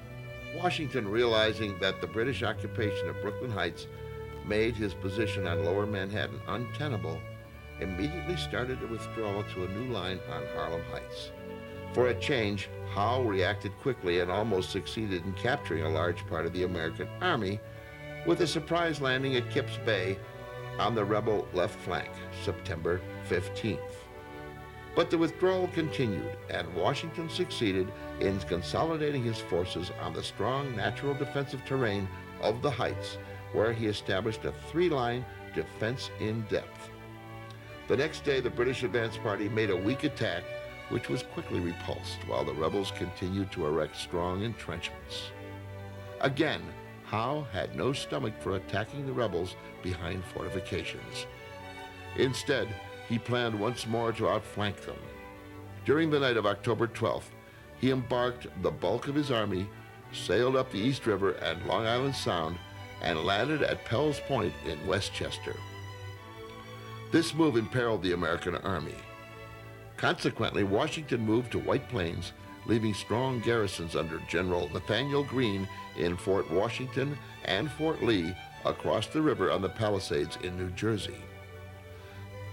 Washington, realizing that the British occupation of Brooklyn Heights made his position on Lower Manhattan untenable, immediately started a withdrawal to a new line on Harlem Heights. For a change, Howe reacted quickly and almost succeeded in capturing a large part of the American army with a surprise landing at Kips Bay on the rebel left flank, September 15th. But the withdrawal continued, and Washington succeeded in consolidating his forces on the strong natural defensive terrain of the Heights, where he established a three-line defense in depth. The next day, the British advance party made a weak attack, which was quickly repulsed, while the rebels continued to erect strong entrenchments. Again, Howe had no stomach for attacking the rebels behind fortifications. Instead, he planned once more to outflank them. During the night of October 12th, he embarked the bulk of his army, sailed up the East River and Long Island Sound, and landed at Pell's Point in Westchester. This move imperiled the American army. Consequently, Washington moved to White Plains, leaving strong garrisons under General Nathaniel Greene in Fort Washington and Fort Lee across the river on the Palisades in New Jersey.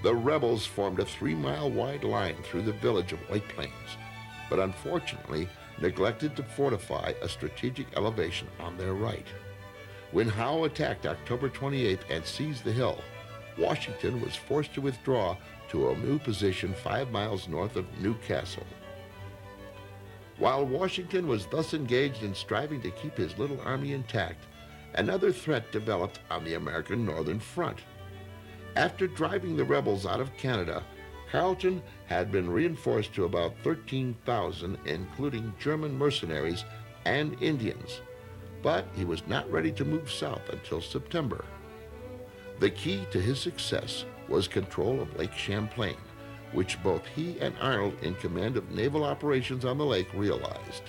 The rebels formed a 3-mile wide line through the village of White Plains, but unfortunately neglected to fortify a strategic elevation on their right. When Howe attacked October 28th and seized the hill, Washington was forced to withdraw to a new position 5 miles north of New Castle. While Washington was thus engaged in striving to keep his little army intact, another threat developed on the American northern front. After driving the rebels out of Canada, Carleton had been reinforced to about 13,000, including German mercenaries and Indians, but he was not ready to move south until September. The key to his success was control of Lake Champlain, which both he and Arnold, in command of naval operations on the lake, realized.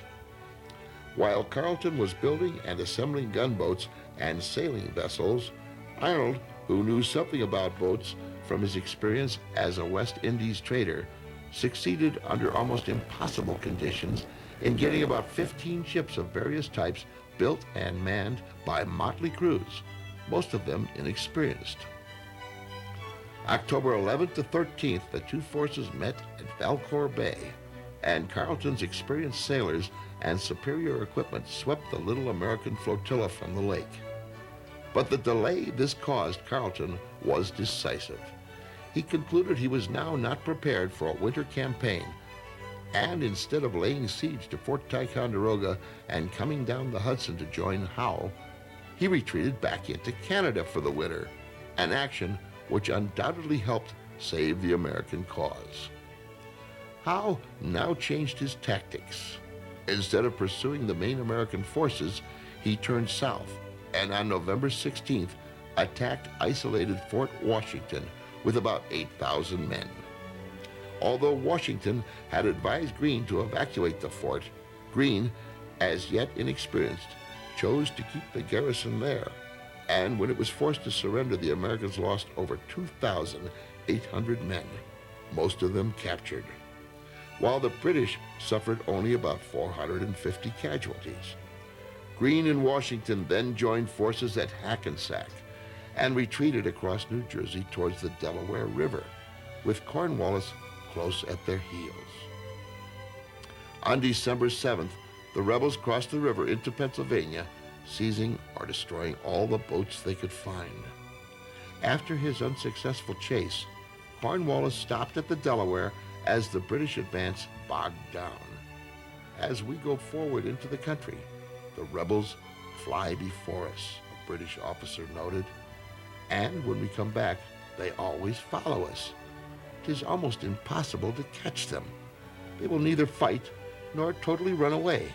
While Carleton was building and assembling gunboats and sailing vessels, Arnold, who knew something about boats from his experience as a West Indies trader, succeeded under almost impossible conditions in getting about 15 ships of various types built and manned by motley crews, most of them inexperienced. October 11th to 13th, the two forces met at Valcour Bay, and Carleton's experienced sailors and superior equipment swept the little American flotilla from the lake. But the delay this caused Carleton was decisive. He concluded he was now not prepared for a winter campaign, and instead of laying siege to Fort Ticonderoga and coming down the Hudson to join Howe, he retreated back into Canada for the winter, an action which undoubtedly helped save the American cause. Howe now changed his tactics. Instead of pursuing the main American forces, he turned south and on November 16th attacked isolated Fort Washington with about 8,000 men. Although Washington had advised Greene to evacuate the fort, Greene, as yet inexperienced, chose to keep the garrison there, and when it was forced to surrender, the Americans lost over 2,800 men, most of them captured, while the British suffered only about 450 casualties. Greene and Washington then joined forces at Hackensack and retreated across New Jersey towards the Delaware River, with Cornwallis close at their heels. On December 7th, the rebels crossed the river into Pennsylvania, seizing or destroying all the boats they could find. After his unsuccessful chase, Cornwallis stopped at the Delaware as the British advance bogged down. As we go forward into the country, the rebels fly before us, a British officer noted, and when we come back, they always follow us. It is almost impossible to catch them. They will neither fight nor totally run away,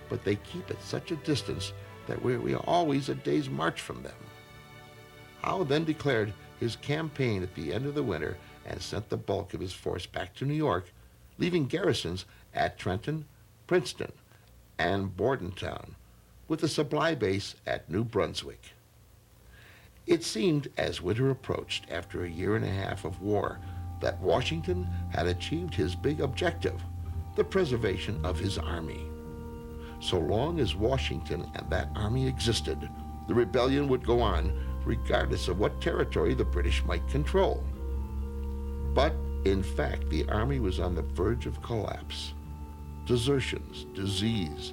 but they keep at such a distance that we are always a day's march from them. Howe then declared his campaign at the end of the winter and sent the bulk of his force back to New York, leaving garrisons at Trenton, Princeton, and Bordentown, with a supply base at New Brunswick. It seemed, as winter approached after a year and a half of war, that Washington had achieved his big objective, the preservation of his army. So long as Washington and that army existed, the rebellion would go on, regardless of what territory the British might control. But, in fact, the army was on the verge of collapse. Desertions, disease,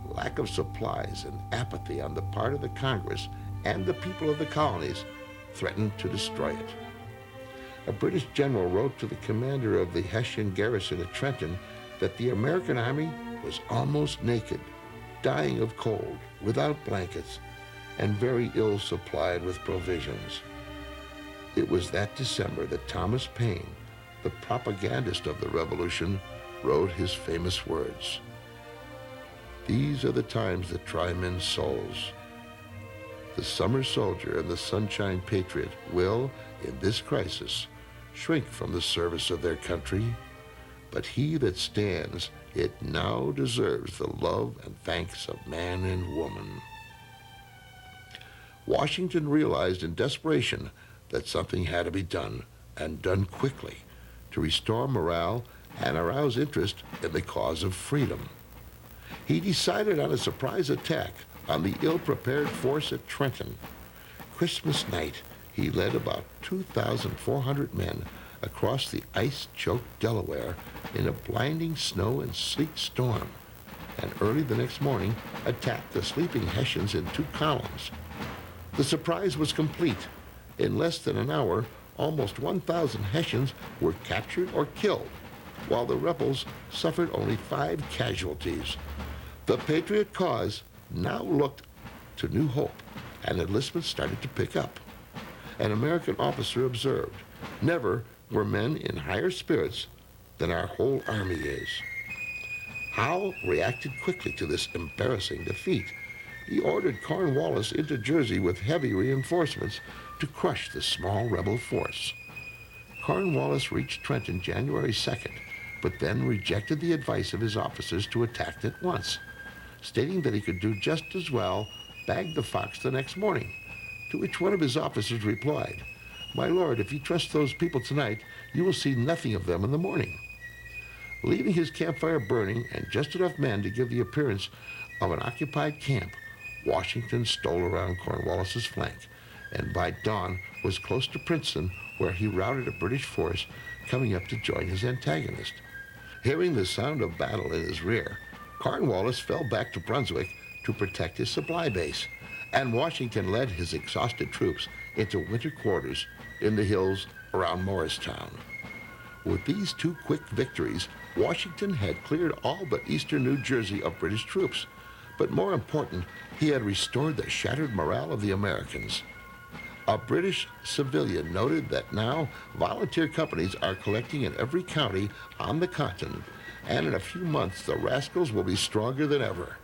lack of supplies, and apathy on the part of the Congress and the people of the colonies threatened to destroy it. A British general wrote to the commander of the Hessian garrison at Trenton that the American army was almost naked, dying of cold, without blankets, and very ill supplied with provisions. It was that December that Thomas Paine, the propagandist of the Revolution, wrote his famous words. These are the times that try men's souls. The summer soldier and the sunshine patriot will, in this crisis, shrink from the service of their country, but he that stands, it now deserves the love and thanks of man and woman. Washington realized in desperation that something had to be done, and done quickly, to restore morale and arouse interest in the cause of freedom. He decided on a surprise attack on the ill-prepared force at Trenton. Christmas night, he led about 2,400 men across the ice-choked Delaware in a blinding snow and sleet storm, and early the next morning attacked the sleeping Hessians in 2 columns. The surprise was complete. In less than an hour, almost 1,000 Hessians were captured or killed, while the rebels suffered only 5 casualties. The Patriot cause now looked to new hope, and enlistment started to pick up. An American officer observed, "Never were men in higher spirits than our whole army is." Howe reacted quickly to this embarrassing defeat. He ordered Cornwallis into Jersey with heavy reinforcements to crush the small rebel force. Cornwallis reached Trenton January 2nd, but then rejected the advice of his officers to attack at once, stating that he could do just as well bag the fox the next morning, to which one of his officers replied, "My lord, if you trust those people tonight, you will see nothing of them in the morning." Leaving his campfire burning and just enough men to give the appearance of an occupied camp, Washington stole around Cornwallis's flank, and by dawn was close to Princeton, where he routed a British force coming up to join his antagonist. Hearing the sound of battle in his rear, Cornwallis fell back to Brunswick to protect his supply base, and Washington led his exhausted troops into winter quarters in the hills around Morristown. With these 2 quick victories, Washington had cleared all but eastern New Jersey of British troops, but more important, he had restored the shattered morale of the Americans. A British civilian noted that now volunteer companies are collecting in every county on the continent, and in a few months the rascals will be stronger than ever.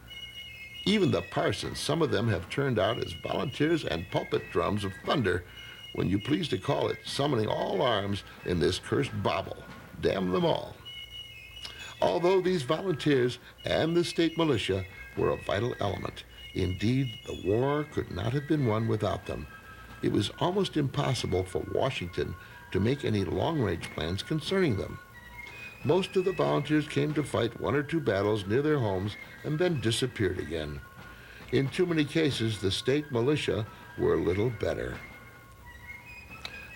Even the parsons, some of them have turned out as volunteers and pulpit drums of thunder, when you please to call it, summoning all arms in this cursed bauble. Damn them all. Although these volunteers and the state militia were a vital element, indeed, the war could not have been won without them. It was almost impossible for Washington to make any long-range plans concerning them. Most of the volunteers came to fight 1 or 2 battles near their homes and then disappeared again. In too many cases, the state militia were little better.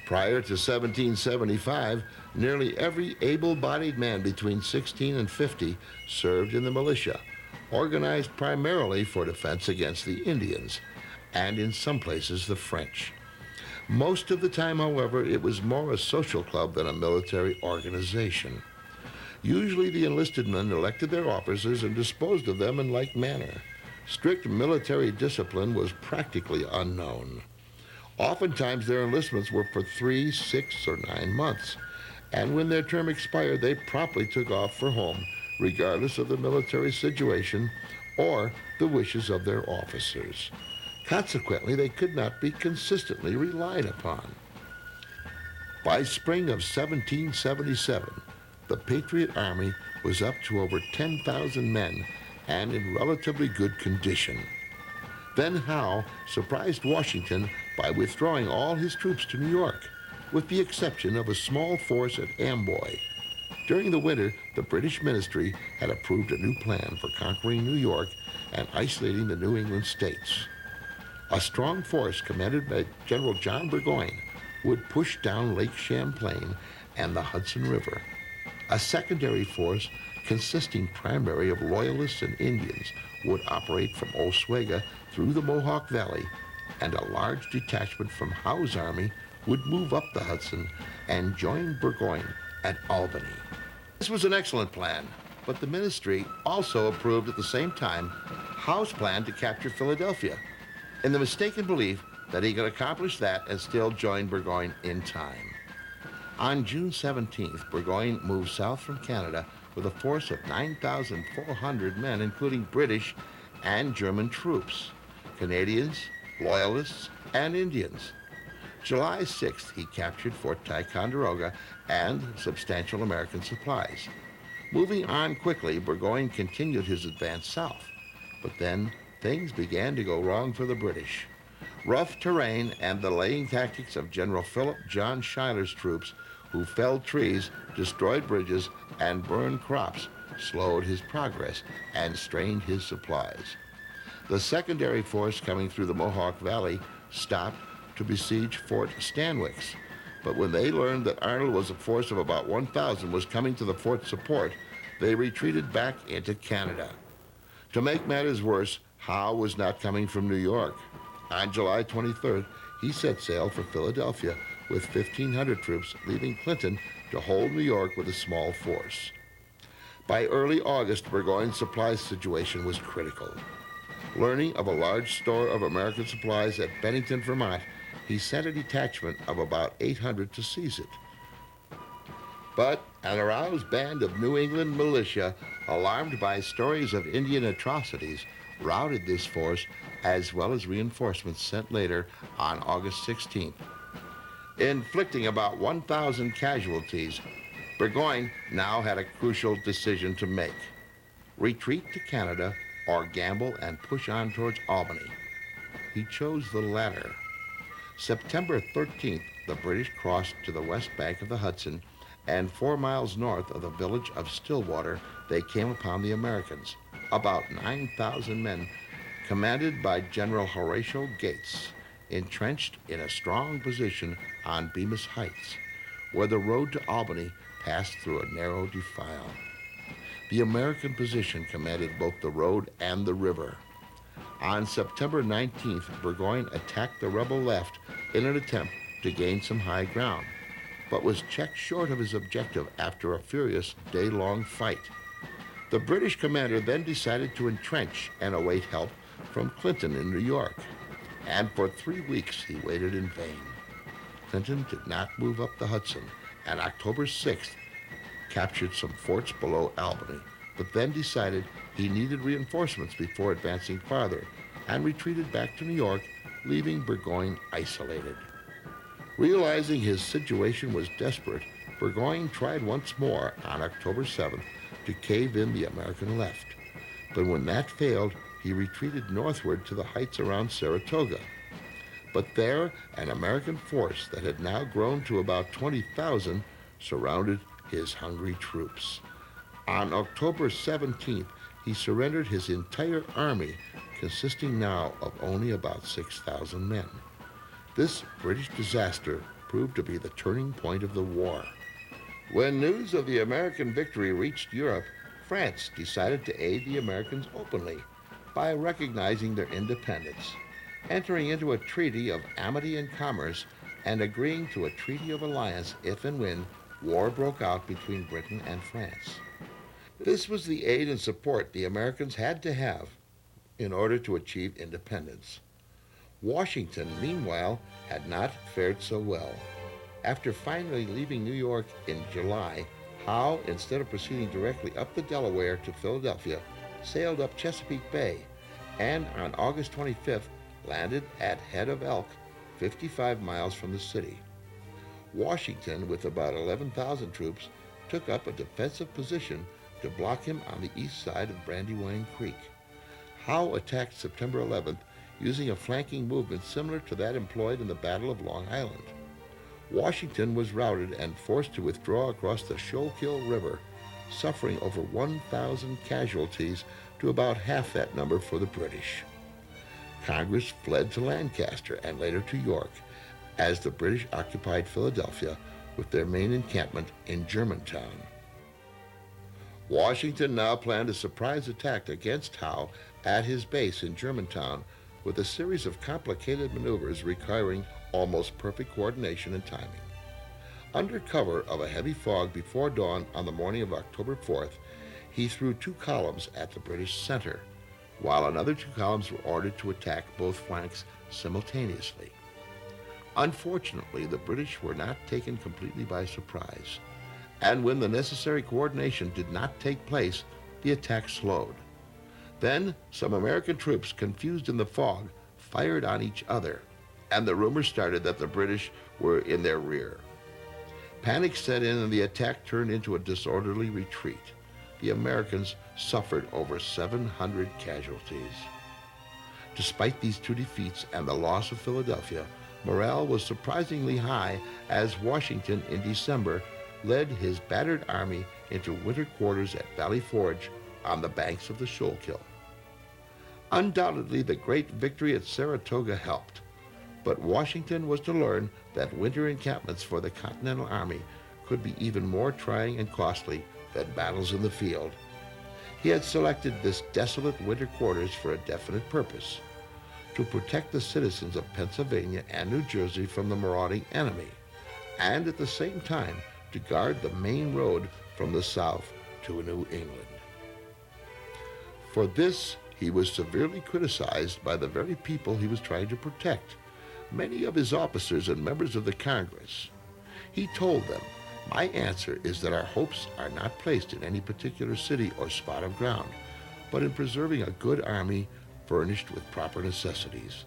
Prior to 1775, nearly every able-bodied man between 16 and 50 served in the militia, organized primarily for defense against the Indians, and in some places the French. Most of the time, however, it was more a social club than a military organization. Usually the enlisted men elected their officers and disposed of them in like manner. Strict military discipline was practically unknown. Oftentimes their enlistments were for 3, 6, or 9 months, and when their term expired, they promptly took off for home, regardless of the military situation or the wishes of their officers. Consequently, they could not be consistently relied upon. By spring of 1777, the Patriot Army was up to over 10,000 men and in relatively good condition. Then Howe surprised Washington by withdrawing all his troops to New York, with the exception of a small force at Amboy. During the winter, the British ministry had approved a new plan for conquering New York and isolating the New England states. A strong force commanded by General John Burgoyne would push down Lake Champlain and the Hudson River. A secondary force consisting primarily of Loyalists and Indians would operate from Oswego through the Mohawk Valley, and a large detachment from Howe's army would move up the Hudson and join Burgoyne at Albany. This was an excellent plan, but the ministry also approved at the same time Howe's plan to capture Philadelphia, in the mistaken belief that he could accomplish that and still join Burgoyne in time. On June 17th, Burgoyne moved south from Canada with a force of 9,400 men, including British and German troops, Canadians, Loyalists, and Indians. July 6th, he captured Fort Ticonderoga and substantial American supplies. Moving on quickly, Burgoyne continued his advance south, but then things began to go wrong for the British. Rough terrain and the laying tactics of General Philip John Schuyler's troops, who felled trees, destroyed bridges, and burned crops, slowed his progress and strained his supplies. The secondary force coming through the Mohawk Valley stopped to besiege Fort Stanwix, but when they learned that Arnold was a force of about 1,000 was coming to the fort's support, they retreated back into Canada. To make matters worse, Howe was not coming from New York. On July 23rd, he set sail for Philadelphia with 1,500 troops, leaving Clinton to hold New York with a small force. By early August, Burgoyne's supply situation was critical. Learning of a large store of American supplies at Bennington, Vermont, he sent a detachment of about 800 to seize it. But an aroused band of New England militia, alarmed by stories of Indian atrocities, routed this force, as well as reinforcements sent later on August 16th. Inflicting about 1,000 casualties, Burgoyne now had a crucial decision to make: retreat to Canada or gamble and push on towards Albany. He chose the latter. September 13th, the British crossed to the west bank of the Hudson, and 4 miles north of the village of Stillwater, they came upon the Americans, about 9,000 men, commanded by General Horatio Gates, entrenched in a strong position on Bemis Heights, where the road to Albany passed through a narrow defile. The American position commanded both the road and the river. On September 19th, Burgoyne attacked the rebel left in an attempt to gain some high ground, but was checked short of his objective after a furious day-long fight. The British commander then decided to entrench and await help from Clinton in New York, and for 3 weeks he waited in vain. Clinton did not move up the Hudson, and October 6th captured some forts below Albany, but then decided he needed reinforcements before advancing farther, and retreated back to New York, leaving Burgoyne isolated. Realizing his situation was desperate, Burgoyne tried once more on October 7th to cave in the American left. But when that failed, he retreated northward to the heights around Saratoga. But there, an American force that had now grown to about 20,000 surrounded his hungry troops. On October 17th, he surrendered his entire army, consisting now of only about 6,000 men. This British disaster proved to be the turning point of the war. When news of the American victory reached Europe, France decided to aid the Americans openly by recognizing their independence, entering into a treaty of amity and commerce, and agreeing to a treaty of alliance if and when war broke out between Britain and France. This was the aid and support the Americans had to have in order to achieve independence. Washington, meanwhile, had not fared so well. After finally leaving New York in July, Howe, instead of proceeding directly up the Delaware to Philadelphia, sailed up Chesapeake Bay, and on August 25th landed at Head of Elk, 55 miles from the city. Washington, with about 11,000 troops, took up a defensive position to block him on the east side of Brandywine Creek. Howe attacked September 11th using a flanking movement similar to that employed in the Battle of Long Island. Washington was routed and forced to withdraw across the Schuylkill River, suffering over 1,000 casualties to about half that number for the British. Congress fled to Lancaster and later to York as the British occupied Philadelphia with their main encampment in Germantown. Washington now planned a surprise attack against Howe at his base in Germantown with a series of complicated maneuvers requiring almost perfect coordination and timing. Under cover of a heavy fog before dawn on the morning of October 4th, he threw 2 columns at the British center, while another 2 columns were ordered to attack both flanks simultaneously. Unfortunately, the British were not taken completely by surprise, and when the necessary coordination did not take place, the attack slowed. Then, some American troops, confused in the fog, fired on each other, and the rumor started that the British were in their rear. Panic set in and the attack turned into a disorderly retreat. The Americans suffered over 700 casualties. Despite these 2 defeats and the loss of Philadelphia, morale was surprisingly high as Washington in December led his battered army into winter quarters at Valley Forge on the banks of the Schuylkill. Undoubtedly, the great victory at Saratoga helped, but Washington was to learn that winter encampments for the Continental Army could be even more trying and costly than battles in the field. He had selected this desolate winter quarters for a definite purpose: to protect the citizens of Pennsylvania and New Jersey from the marauding enemy, and at the same time to guard the main road from the south to New England. For this, he was severely criticized by the very people he was trying to protect, many of his officers and members of the Congress. He told them, "My answer is that our hopes are not placed in any particular city or spot of ground, but in preserving a good army furnished with proper necessities,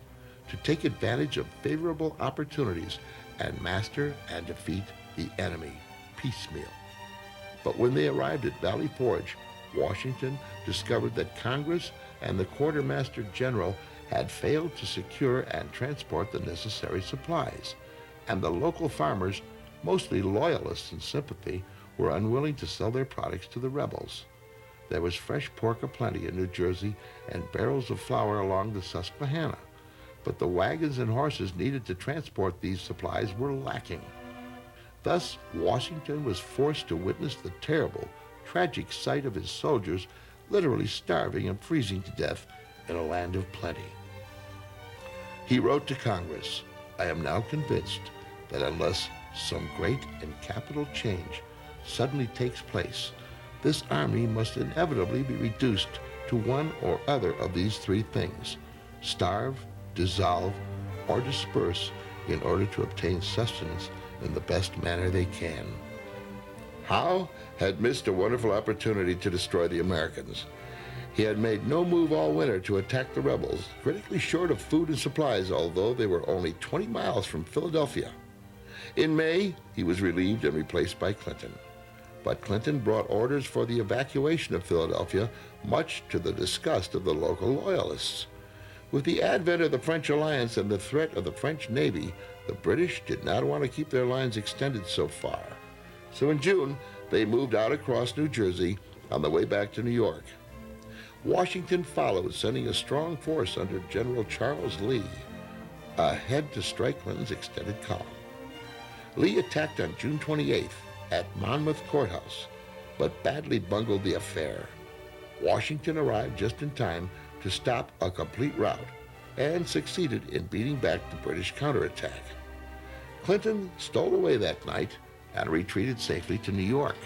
to take advantage of favorable opportunities and master and defeat the enemy piecemeal." But when they arrived at Valley Forge, Washington discovered that Congress and the Quartermaster General had failed to secure and transport the necessary supplies, and the local farmers, mostly loyalists in sympathy, were unwilling to sell their products to the rebels. There was fresh pork aplenty in New Jersey and barrels of flour along the Susquehanna, but the wagons and horses needed to transport these supplies were lacking. Thus, Washington was forced to witness the terrible, tragic sight of his soldiers literally starving and freezing to death in a land of plenty. He wrote to Congress, "I am now convinced that unless some great and capital change suddenly takes place, this army must inevitably be reduced to one or other of these 3 things: starve, dissolve, or disperse in order to obtain sustenance in the best manner they can." Howe had missed a wonderful opportunity to destroy the Americans. He had made no move all winter to attack the rebels, critically short of food and supplies, although they were only 20 miles from Philadelphia. In May, he was relieved and replaced by Clinton. But Clinton brought orders for the evacuation of Philadelphia, much to the disgust of the local loyalists. With the advent of the French alliance and the threat of the French Navy, the British did not want to keep their lines extended so far. So in June, they moved out across New Jersey on the way back to New York. Washington followed, sending a strong force under General Charles Lee ahead to strike Clinton's extended column. Lee attacked on June 28th at Monmouth Courthouse, but badly bungled the affair. Washington arrived just in time to stop a complete rout and succeeded in beating back the British counterattack. Clinton stole away that night and retreated safely to New York.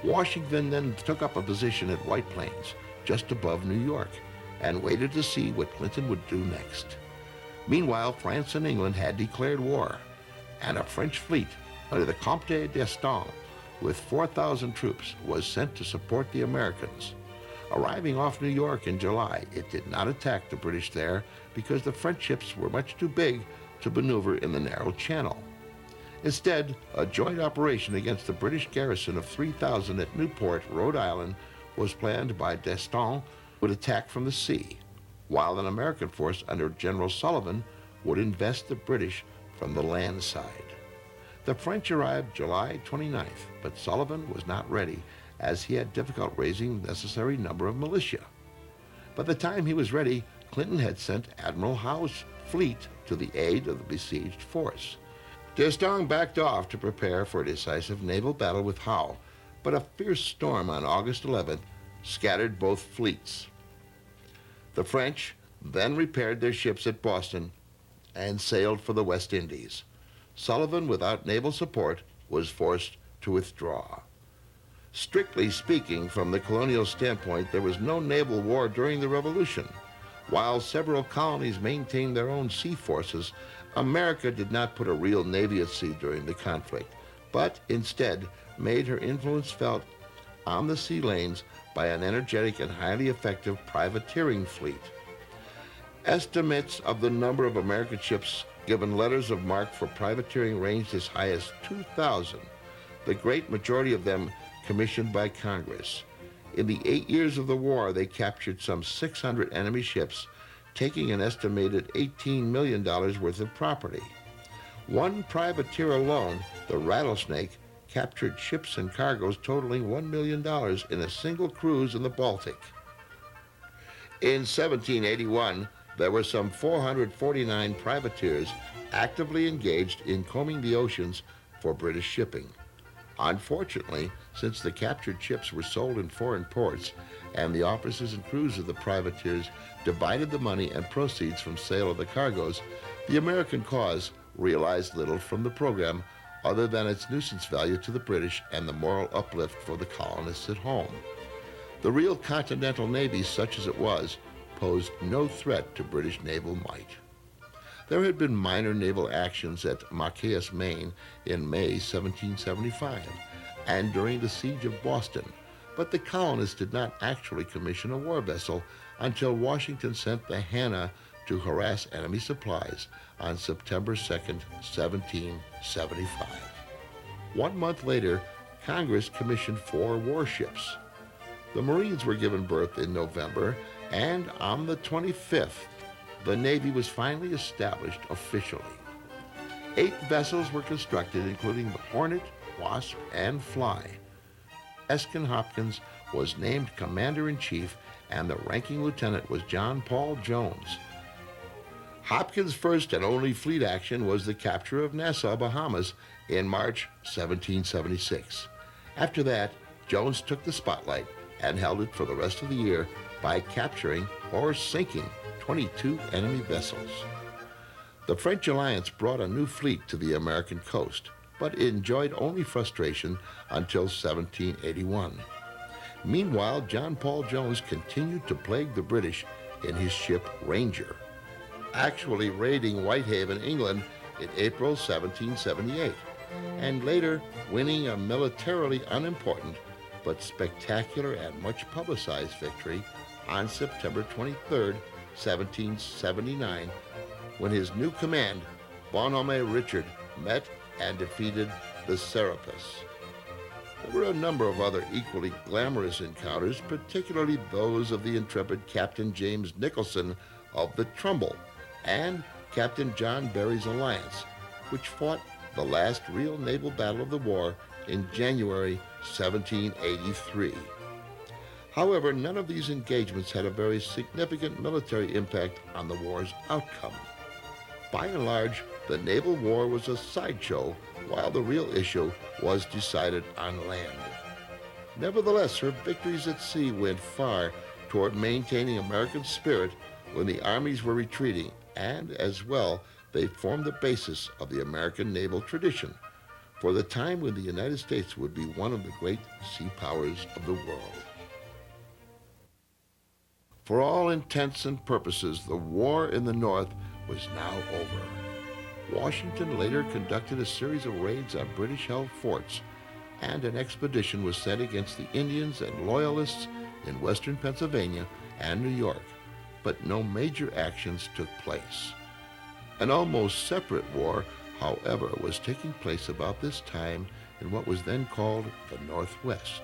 Washington then took up a position at White Plains, just above New York, and waited to see what Clinton would do next. Meanwhile, France and England had declared war, and a French fleet under the Comte d'Estaing with 4,000 troops was sent to support the Americans. Arriving off New York in July, it did not attack the British there because the French ships were much too big to maneuver in the narrow channel. Instead, a joint operation against the British garrison of 3,000 at Newport, Rhode Island, was planned by d'Estaing would attack from the sea, while an American force under General Sullivan would invest the British from the land side. The French arrived July 29th, but Sullivan was not ready as he had difficulty raising the necessary number of militia. By the time he was ready, Clinton had sent Admiral Howe's fleet to the aid of the besieged force. D'Estaing backed off to prepare for a decisive naval battle with Howe, but a fierce storm on August 11th scattered both fleets. The French then repaired their ships at Boston and sailed for the West Indies. Sullivan, without naval support, was forced to withdraw. Strictly speaking, from the colonial standpoint, there was no naval war during the Revolution. While several colonies maintained their own sea forces, America did not put a real navy at sea during the conflict, but instead made her influence felt on the sea lanes by an energetic and highly effective privateering fleet. Estimates of the number of American ships given letters of marque for privateering ranged as high as 2,000, the great majority of them commissioned by Congress. In the 8 years of the war, they captured some 600 enemy ships, taking an estimated $18 million worth of property. One privateer alone, the Rattlesnake, captured ships and cargoes totaling $1 million in a single cruise in the Baltic. In 1781, there were some 449 privateers actively engaged in combing the oceans for British shipping. Unfortunately, since the captured ships were sold in foreign ports and the officers and crews of the privateers divided the money and proceeds from sale of the cargoes, the American cause realized little from the program other than its nuisance value to the British and the moral uplift for the colonists at home. The real Continental Navy, such as it was, posed no threat to British naval might. There had been minor naval actions at Marquette, Maine in May 1775 and during the siege of Boston, but the colonists did not actually commission a war vessel until Washington sent the Hannah to harass enemy supplies on September 2, 1775. 1 month later, Congress commissioned 4 warships. The Marines were given birth in November, and on the 25th, the Navy was finally established officially. 8 vessels were constructed, including the Hornet, Wasp, and Fly. Eskin Hopkins was named Commander-in-Chief, and the ranking lieutenant was John Paul Jones. Hopkins' first and only fleet action was the capture of Nassau, Bahamas, in March 1776. After that, Jones took the spotlight and held it for the rest of the year by capturing or sinking 22 enemy vessels. The French alliance brought a new fleet to the American coast, but it enjoyed only frustration until 1781. Meanwhile, John Paul Jones continued to plague the British in his ship Ranger, actually raiding Whitehaven, England in April 1778, and later winning a militarily unimportant but spectacular and much publicized victory on September 23, 1779, when his new command, Bonhomme Richard, met and defeated the Serapis. There were a number of other equally glamorous encounters, particularly those of the intrepid Captain James Nicholson of the Trumbull and Captain John Barry's Alliance, which fought the last real naval battle of the war in January 1783. However, none of these engagements had a very significant military impact on the war's outcome. By and large, the naval war was a sideshow, while the real issue was decided on land. Nevertheless, her victories at sea went far toward maintaining American spirit when the armies were retreating, and as well, they formed the basis of the American naval tradition for the time when the United States would be one of the great sea powers of the world. For all intents and purposes, the war in the North was now over. Washington later conducted a series of raids on British-held forts, and an expedition was sent against the Indians and Loyalists in western Pennsylvania and New York, but no major actions took place. An almost separate war, however, was taking place about this time in what was then called the Northwest.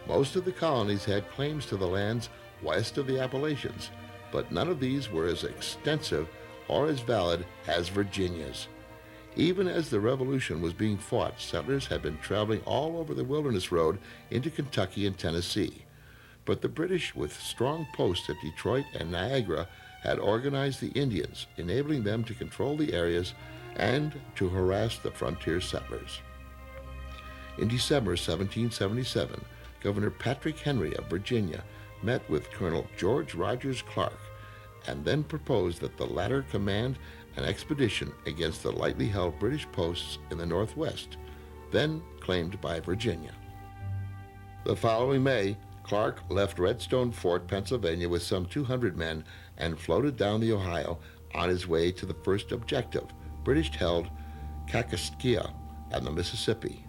Most of the colonies had claims to the lands west of the Appalachians, but none of these were as extensive or as valid as Virginia's. Even as the Revolution was being fought, settlers had been traveling all over the Wilderness Road into Kentucky and Tennessee. But the British, with strong posts at Detroit and Niagara, had organized the Indians, enabling them to control the areas and to harass the frontier settlers. In December 1777, Governor Patrick Henry of Virginia met with Colonel George Rogers Clark and then proposed that the latter command an expedition against the lightly held British posts in the Northwest, then claimed by Virginia. The following May, Clark left Redstone Fort, Pennsylvania with some 200 men and floated down the Ohio on his way to the first objective, British-held Kaskaskia on the Mississippi.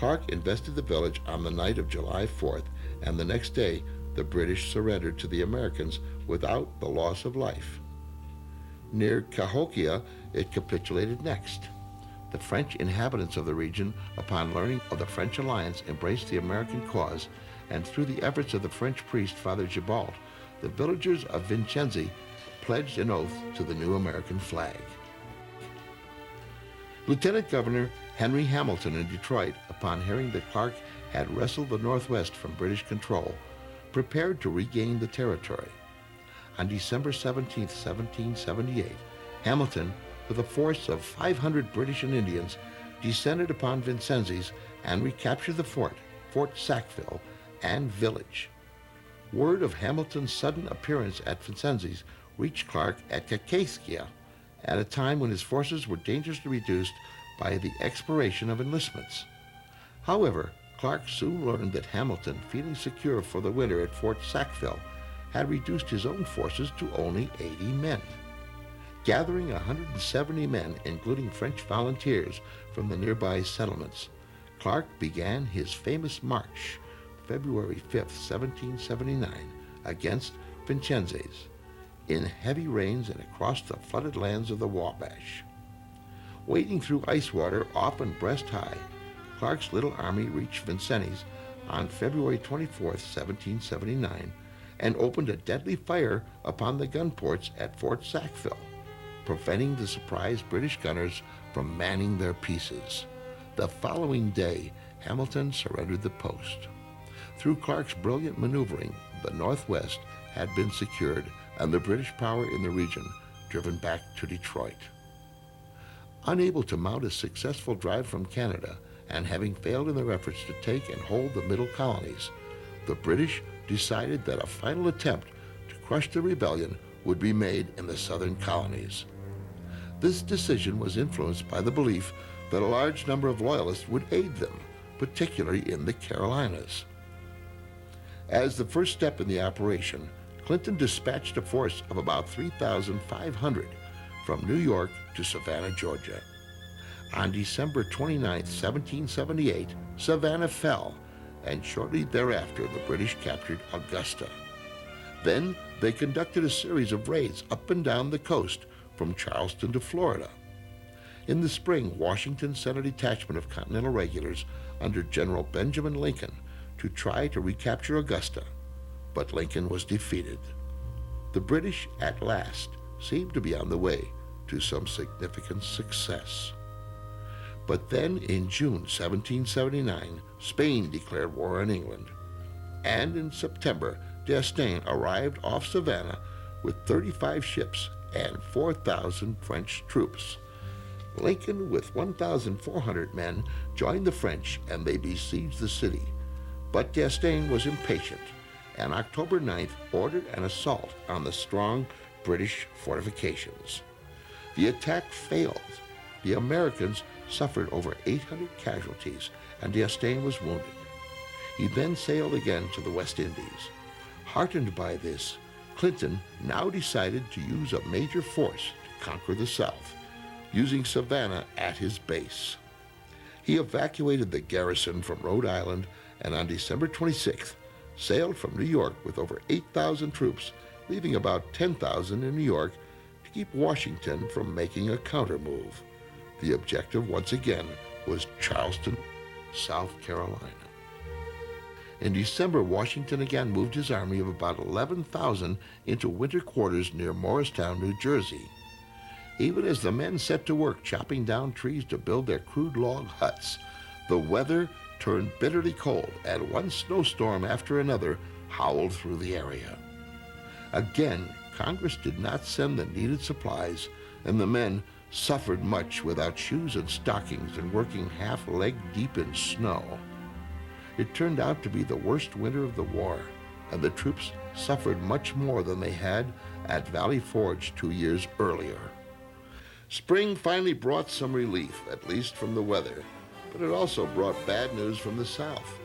Clark invested the village on the night of July 4th, and the next day the British surrendered to the Americans without the loss of life. Near Cahokia, it capitulated next. The French inhabitants of the region, upon learning of the French alliance, embraced the American cause, and through the efforts of the French priest, Father Gibald, the villagers of Vincennes pledged an oath to the new American flag. Lieutenant Governor Henry Hamilton in Detroit, upon hearing that Clark had wrestled the Northwest from British control, prepared to regain the territory. On December 17, 1778, Hamilton, with a force of 500 British and Indians, descended upon Vincennes and recaptured the fort, Fort Sackville, and village. Word of Hamilton's sudden appearance at Vincennes reached Clark at Kaskaskia at a time when his forces were dangerously reduced by the expiration of enlistments. However, Clark soon learned that Hamilton, feeling secure for the winter at Fort Sackville, had reduced his own forces to only 80 men. Gathering 170 men, including French volunteers from the nearby settlements, Clark began his famous march, February 5, 1779, against Vincennes, in heavy rains and across the flooded lands of the Wabash. Wading through ice water, often breast high, Clark's little army reached Vincennes on February 24, 1779, and opened a deadly fire upon the gun ports at Fort Sackville, preventing the surprised British gunners from manning their pieces. The following day, Hamilton surrendered the post. Through Clark's brilliant maneuvering, the Northwest had been secured and the British power in the region driven back to Detroit. Unable to mount a successful drive from Canada, and having failed in their efforts to take and hold the middle colonies, the British decided that a final attempt to crush the rebellion would be made in the southern colonies. This decision was influenced by the belief that a large number of loyalists would aid them, particularly in the Carolinas. As the first step in the operation, Clinton dispatched a force of about 3,500 from New York to Savannah, Georgia. On December 29, 1778, Savannah fell, and shortly thereafter the British captured Augusta. Then they conducted a series of raids up and down the coast from Charleston to Florida. In the spring, Washington sent a detachment of Continental regulars under General Benjamin Lincoln to try to recapture Augusta, but Lincoln was defeated. The British, at last, seemed to be on the way to some significant success. But then, in June 1779, Spain declared war on England, and in September, D'Estaing arrived off Savannah with 35 ships and 4,000 French troops. Lincoln, with 1,400 men, joined the French, and they besieged the city. But D'Estaing was impatient, and October 9th ordered an assault on the strong British fortifications. The attack failed. The Americans suffered over 800 casualties, and D'Estaing was wounded. He then sailed again to the West Indies. Heartened by this, Clinton now decided to use a major force to conquer the South, using Savannah at his base. He evacuated the garrison from Rhode Island, and on December 26th, sailed from New York with over 8,000 troops, leaving about 10,000 in New York to keep Washington from making a countermove. The objective, once again, was Charleston, South Carolina. In December, Washington again moved his army of about 11,000 into winter quarters near Morristown, New Jersey. Even as the men set to work chopping down trees to build their crude log huts, the weather turned bitterly cold, and one snowstorm after another howled through the area. Again, Congress did not send the needed supplies, and the men suffered much without shoes and stockings and working half leg deep in snow. It turned out to be the worst winter of the war, and the troops suffered much more than they had at Valley Forge 2 years earlier. Spring finally brought some relief, at least from the weather, but it also brought bad news from the South.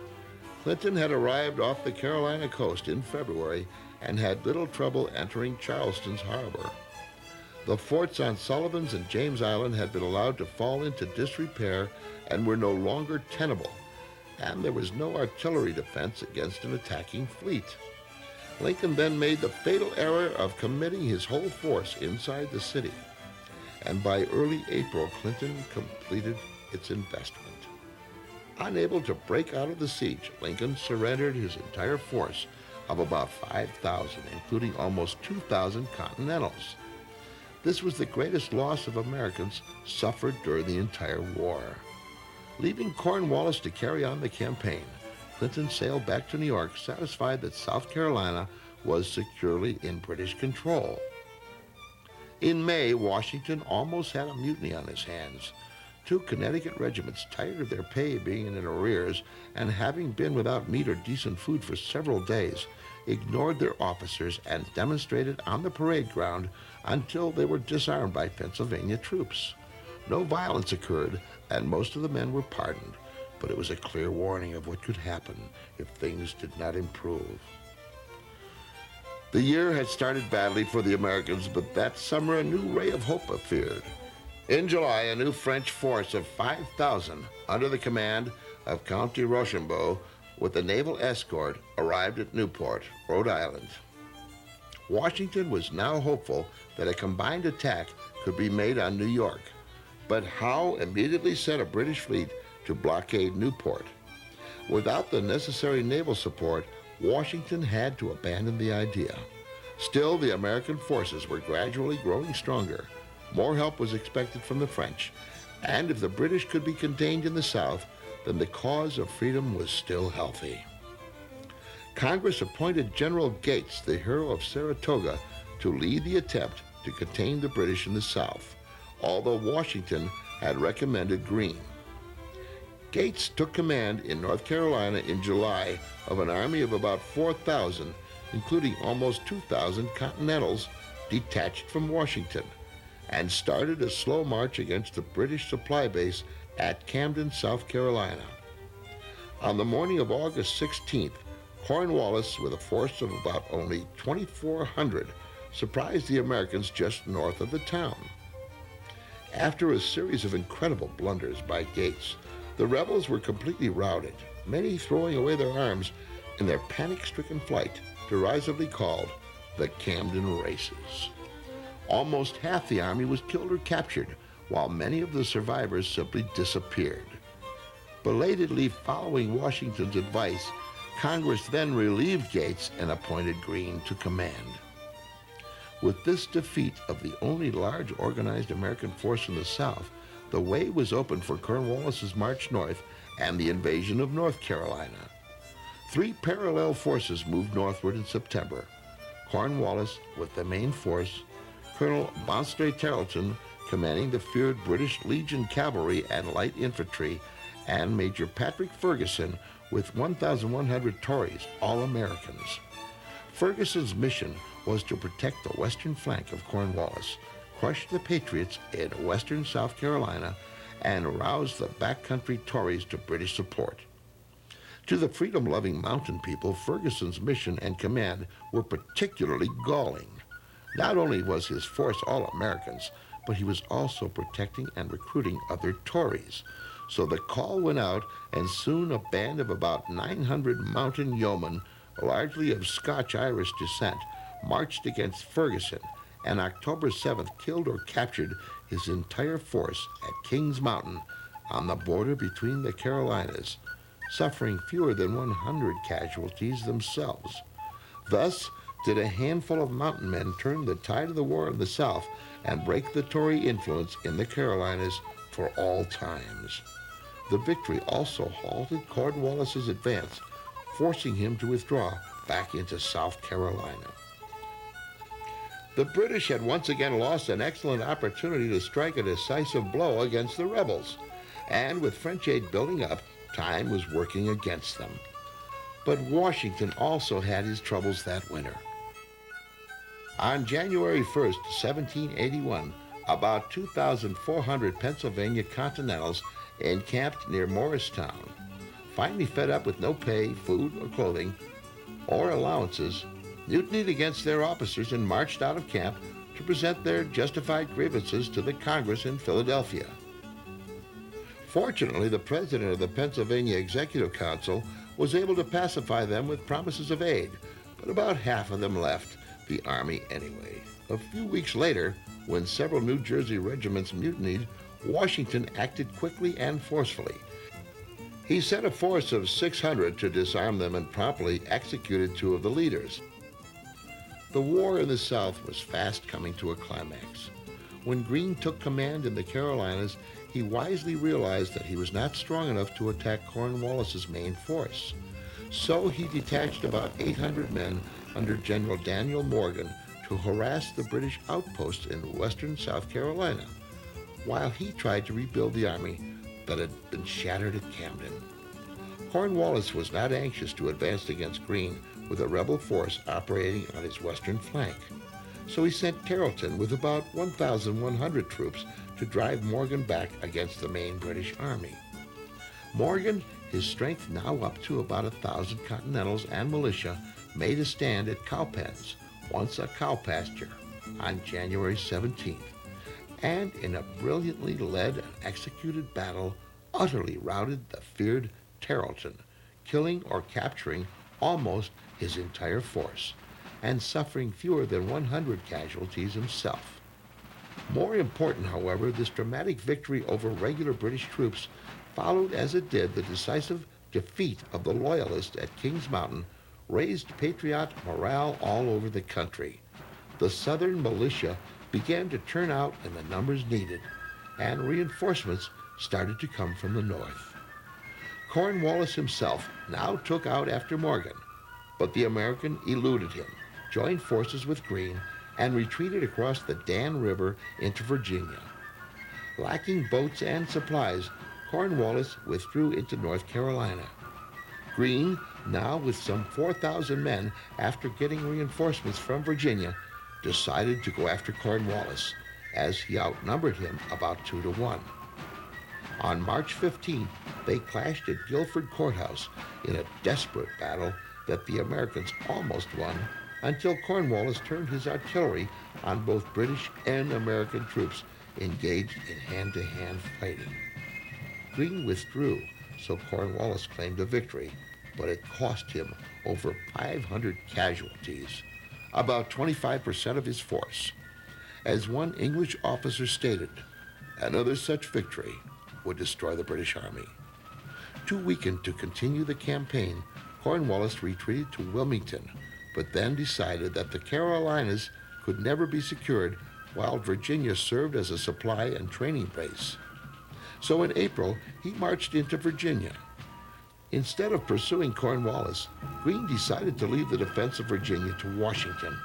Clinton had arrived off the Carolina coast in February and had little trouble entering Charleston's harbor. The forts on Sullivan's and James Island had been allowed to fall into disrepair and were no longer tenable, and there was no artillery defense against an attacking fleet. Lincoln then made the fatal error of committing his whole force inside the city, and by early April, Clinton completed its investment. Unable to break out of the siege, Lincoln surrendered his entire force of about 5,000, including almost 2,000 Continentals. This was the greatest loss of Americans suffered during the entire war. Leaving Cornwallis to carry on the campaign, Clinton sailed back to New York, satisfied that South Carolina was securely in British control. In May, Washington almost had a mutiny on his hands. 2 Connecticut regiments, tired of their pay being in arrears and having been without meat or decent food for several days, ignored their officers and demonstrated on the parade ground until they were disarmed by Pennsylvania troops. No violence occurred, and most of the men were pardoned, but it was a clear warning of what could happen if things did not improve. The year had started badly for the Americans, but that summer a new ray of hope appeared. In July, a new French force of 5,000 under the command of Count de Rochambeau with a naval escort arrived at Newport, Rhode Island. Washington was now hopeful that a combined attack could be made on New York, but Howe immediately sent a British fleet to blockade Newport. Without the necessary naval support, Washington had to abandon the idea. Still, the American forces were gradually growing stronger. More help was expected from the French, and if the British could be contained in the South, then the cause of freedom was still healthy. Congress appointed General Gates, the hero of Saratoga, to lead the attempt to contain the British in the South, although Washington had recommended Greene. Gates took command in North Carolina in July of an army of about 4,000, including almost 2,000 Continentals detached from Washington, and started a slow march against the British supply base at Camden, South Carolina. On the morning of August 16th, Cornwallis, with a force of about only 2,400, surprised the Americans just north of the town. After a series of incredible blunders by Gates, the rebels were completely routed, many throwing away their arms in their panic-stricken flight, derisively called the Camden Races. Almost half the army was killed or captured, while many of the survivors simply disappeared. Belatedly following Washington's advice, Congress then relieved Gates and appointed Greene to command. With this defeat of the only large organized American force in the South, the way was open for Cornwallis's march north and the invasion of North Carolina. 3 parallel forces moved northward in September. Cornwallis with the main force, Colonel Bonstray Tarleton commanding the feared British Legion cavalry and light infantry, and Major Patrick Ferguson with 1,100 Tories, all Americans. Ferguson's mission was to protect the western flank of Cornwallis, crush the Patriots in western South Carolina, and rouse the backcountry Tories to British support. To the freedom-loving mountain people, Ferguson's mission and command were particularly galling. Not only was his force all Americans, but he was also protecting and recruiting other Tories. So the call went out, and soon a band of about 900 mountain yeomen, largely of Scotch-Irish descent, marched against Ferguson, and October 7th killed or captured his entire force at Kings Mountain on the border between the Carolinas, suffering fewer than 100 casualties themselves. Thus, did a handful of mountain men turn the tide of the war in the South and break the Tory influence in the Carolinas for all times. The victory also halted Cornwallis's advance, forcing him to withdraw back into South Carolina. The British had once again lost an excellent opportunity to strike a decisive blow against the rebels, and with French aid building up, time was working against them. But Washington also had his troubles that winter. On January 1st, 1781, about 2,400 Pennsylvania Continentals encamped near Morristown. Finally fed up with no pay, food, or clothing, or allowances, mutinied against their officers and marched out of camp to present their justified grievances to the Congress in Philadelphia. Fortunately, the president of the Pennsylvania Executive Council was able to pacify them with promises of aid, but about half of them left the army anyway. A few weeks later, when several New Jersey regiments mutinied, Washington acted quickly and forcefully. He sent a force of 600 to disarm them and promptly executed two of the leaders. The war in the South was fast coming to a climax. When Greene took command in the Carolinas, he wisely realized that he was not strong enough to attack Cornwallis's main force. So he detached about 800 men under General Daniel Morgan to harass the British outposts in western South Carolina, while he tried to rebuild the army that had been shattered at Camden. Cornwallis was not anxious to advance against Greene with a rebel force operating on his western flank, so he sent Tarleton with about 1,100 troops to drive Morgan back against the main British army. Morgan, his strength now up to about 1,000 Continentals and militia, made a stand at Cowpens, once a cow pasture, on January 17th, and in a brilliantly led and executed battle, utterly routed the feared Tarleton, killing or capturing almost his entire force, and suffering fewer than 100 casualties himself. More important, however, this dramatic victory over regular British troops followed as it did the decisive defeat of the Loyalists at Kings Mountain, raised patriot morale all over the country. The Southern militia began to turn out in the numbers needed, and reinforcements started to come from the north. Cornwallis himself now took out after Morgan, but the American eluded him, joined forces with Greene, and retreated across the Dan River into Virginia. Lacking boats and supplies, Cornwallis withdrew into North Carolina. Greene, now with some 4,000 men after getting reinforcements from Virginia, decided to go after Cornwallis, as he outnumbered him about 2-1. On March 15th, they clashed at Guilford Courthouse in a desperate battle that the Americans almost won until Cornwallis turned his artillery on both British and American troops engaged in hand-to-hand fighting. Greene withdrew, so Cornwallis claimed a victory, but it cost him over 500 casualties, about 25% of his force. As one English officer stated, another such victory would destroy the British Army. Too weakened to continue the campaign, Cornwallis retreated to Wilmington, but then decided that the Carolinas could never be secured while Virginia served as a supply and training base. So in April, he marched into Virginia. Instead of pursuing Cornwallis, Greene decided to leave the defense of Virginia to Washington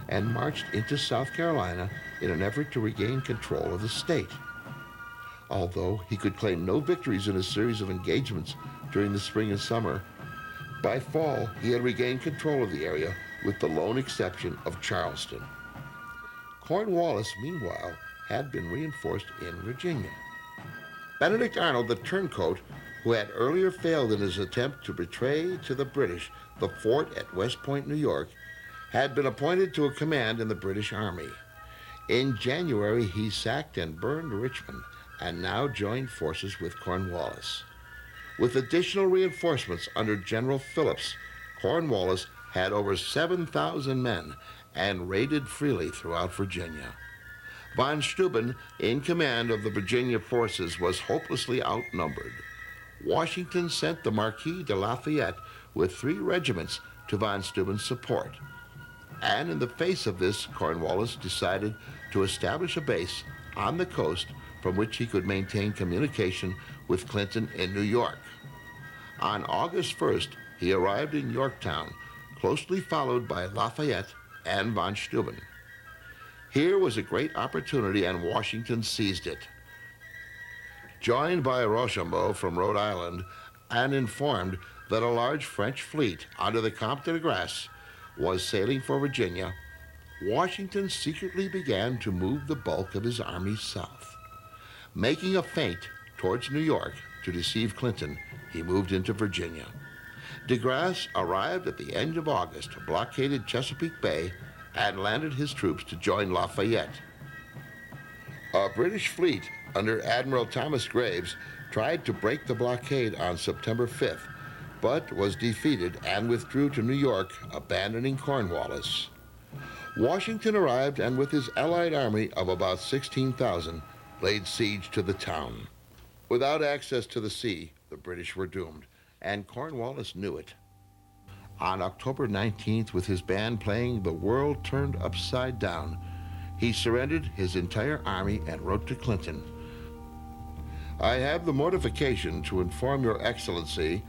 and marched into South Carolina in an effort to regain control of the state. Although he could claim no victories in a series of engagements during the spring and summer, by fall he had regained control of the area with the lone exception of Charleston. Cornwallis, meanwhile, had been reinforced in Virginia. Benedict Arnold, the turncoat, who had earlier failed in his attempt to betray to the British the fort at West Point, New York, had been appointed to a command in the British Army. In January, he sacked and burned Richmond and now joined forces with Cornwallis. With additional reinforcements under General Phillips, Cornwallis had over 7,000 men and raided freely throughout Virginia. Von Steuben, in command of the Virginia forces, was hopelessly outnumbered. Washington sent the Marquis de Lafayette with 3 regiments to von Steuben's support. And in the face of this, Cornwallis decided to establish a base on the coast from which he could maintain communication with Clinton in New York. On August 1st, he arrived in Yorktown, closely followed by Lafayette and von Steuben. Here was a great opportunity, and Washington seized it. Joined by Rochambeau from Rhode Island and informed that a large French fleet under the Comte de Grasse was sailing for Virginia, Washington secretly began to move the bulk of his army south. Making a feint towards New York to deceive Clinton, he moved into Virginia. De Grasse arrived at the end of August, blockaded Chesapeake Bay, and landed his troops to join Lafayette. A British fleet under Admiral Thomas Graves tried to break the blockade on September 5th, but was defeated and withdrew to New York, abandoning Cornwallis. Washington arrived and with his allied army of about 16,000 laid siege to the town. Without access to the sea, the British were doomed, and Cornwallis knew it. On October 19th, with his band playing "The World Turned Upside Down," he surrendered his entire army and wrote to Clinton, "I have the mortification to inform your Excellency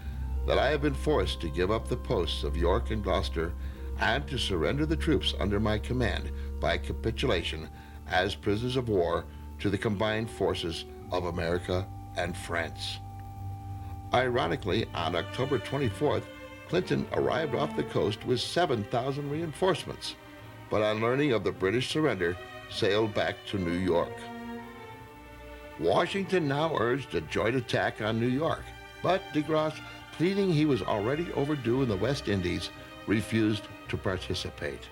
that I have been forced to give up the posts of York and Gloucester and to surrender the troops under my command by capitulation as prisoners of war to the combined forces of America and France." Ironically, on October 24th, Clinton arrived off the coast with 7,000 reinforcements, but on learning of the British surrender, sailed back to New York. Washington now urged a joint attack on New York, but de Grasse, pleading he was already overdue in the West Indies, refused to participate.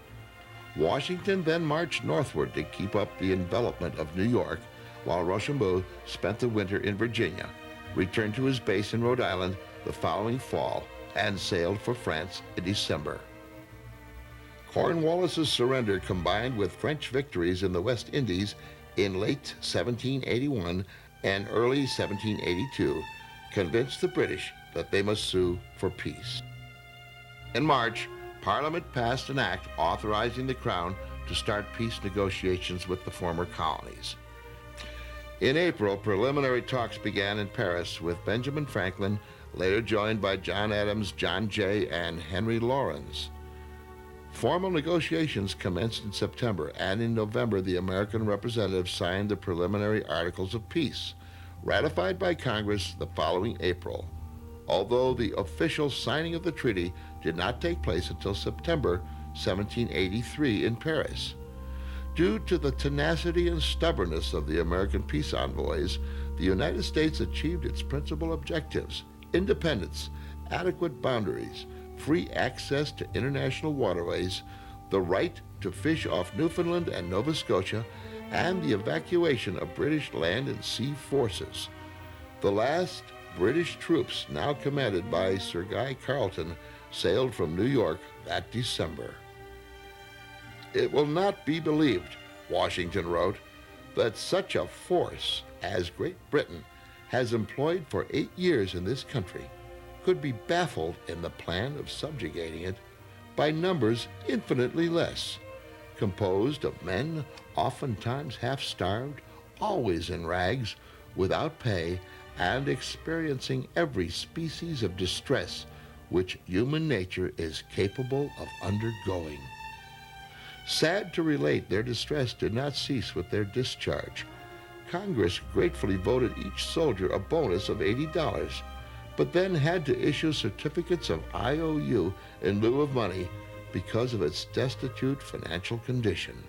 Washington then marched northward to keep up the envelopment of New York, while Rochambeau spent the winter in Virginia, returned to his base in Rhode Island the following fall, and sailed for France in December. Cornwallis's surrender, combined with French victories in the West Indies in late 1781 and early 1782, convinced the British that they must sue for peace. In March, Parliament passed an act authorizing the Crown to start peace negotiations with the former colonies. In April, preliminary talks began in Paris with Benjamin Franklin, later joined by John Adams, John Jay, and Henry Laurens. Formal negotiations commenced in September, and in November the American representatives signed the preliminary Articles of Peace, ratified by Congress the following April, although the official signing of the treaty did not take place until September 1783 in Paris. Due to the tenacity and stubbornness of the American peace envoys, the United States achieved its principal objectives: independence, adequate boundaries, free access to international waterways, the right to fish off Newfoundland and Nova Scotia, and the evacuation of British land and sea forces. The last British troops, now commanded by Sir Guy Carleton, sailed from New York that December. "It will not be believed," Washington wrote, "that such a force as Great Britain has employed for 8 years in this country could be baffled in the plan of subjugating it by numbers infinitely less, composed of men oftentimes half-starved, always in rags, without pay, and experiencing every species of distress which human nature is capable of undergoing." Sad to relate, their distress did not cease with their discharge. Congress gratefully voted each soldier a bonus of $80, but then had to issue certificates of IOU in lieu of money because of its destitute financial condition.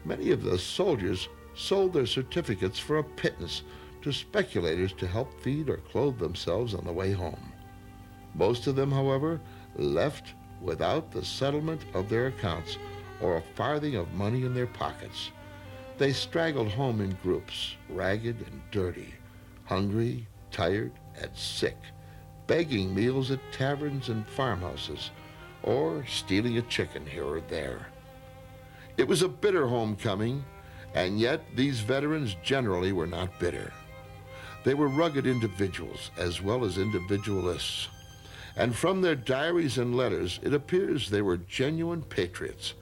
Many of the soldiers sold their certificates for a pittance to speculators to help feed or clothe themselves on the way home. Most of them, however, left without the settlement of their accounts or a farthing of money in their pockets. They straggled home in groups, ragged and dirty, hungry, tired, and sick, begging meals at taverns and farmhouses, or stealing a chicken here or there. It was a bitter homecoming, and yet these veterans generally were not bitter. They were rugged individuals as well as individualists, And from their diaries and letters, it appears they were genuine patriots,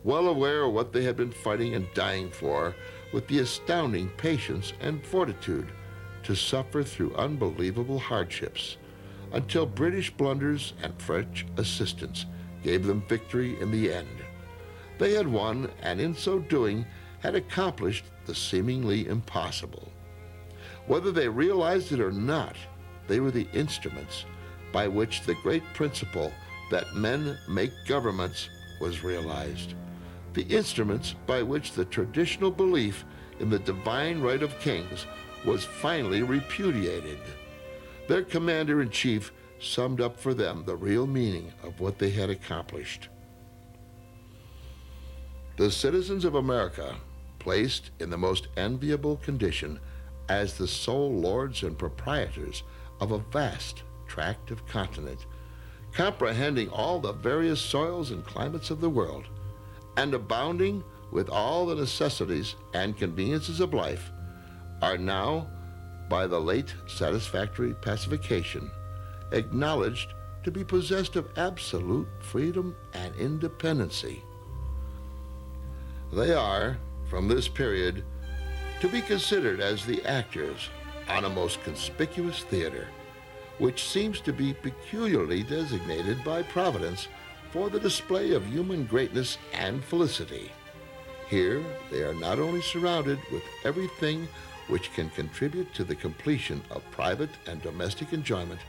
well aware of what they had been fighting and dying for, with the astounding patience and fortitude to suffer through unbelievable hardships, until British blunders and French assistance gave them victory in the end. They had won, and in so doing had accomplished the seemingly impossible. Whether they realized it or not, they were the instruments by which the great principle that men make governments was realized, the instruments by which the traditional belief in the divine right of kings was finally repudiated. Their commander-in-chief summed up for them the real meaning of what they had accomplished. The citizens of America, placed in the most enviable condition as the sole lords and proprietors of a vast tract of continent, comprehending all the various soils and climates of the world, and abounding with all the necessities and conveniences of life, are now, by the late satisfactory pacification, acknowledged to be possessed of absolute freedom and independency. They are, from this period, to be considered as the actors on a most conspicuous theater, which seems to be peculiarly designated by Providence for the display of human greatness and felicity. Here they are not only surrounded with everything which can contribute to the completion of private and domestic enjoyment,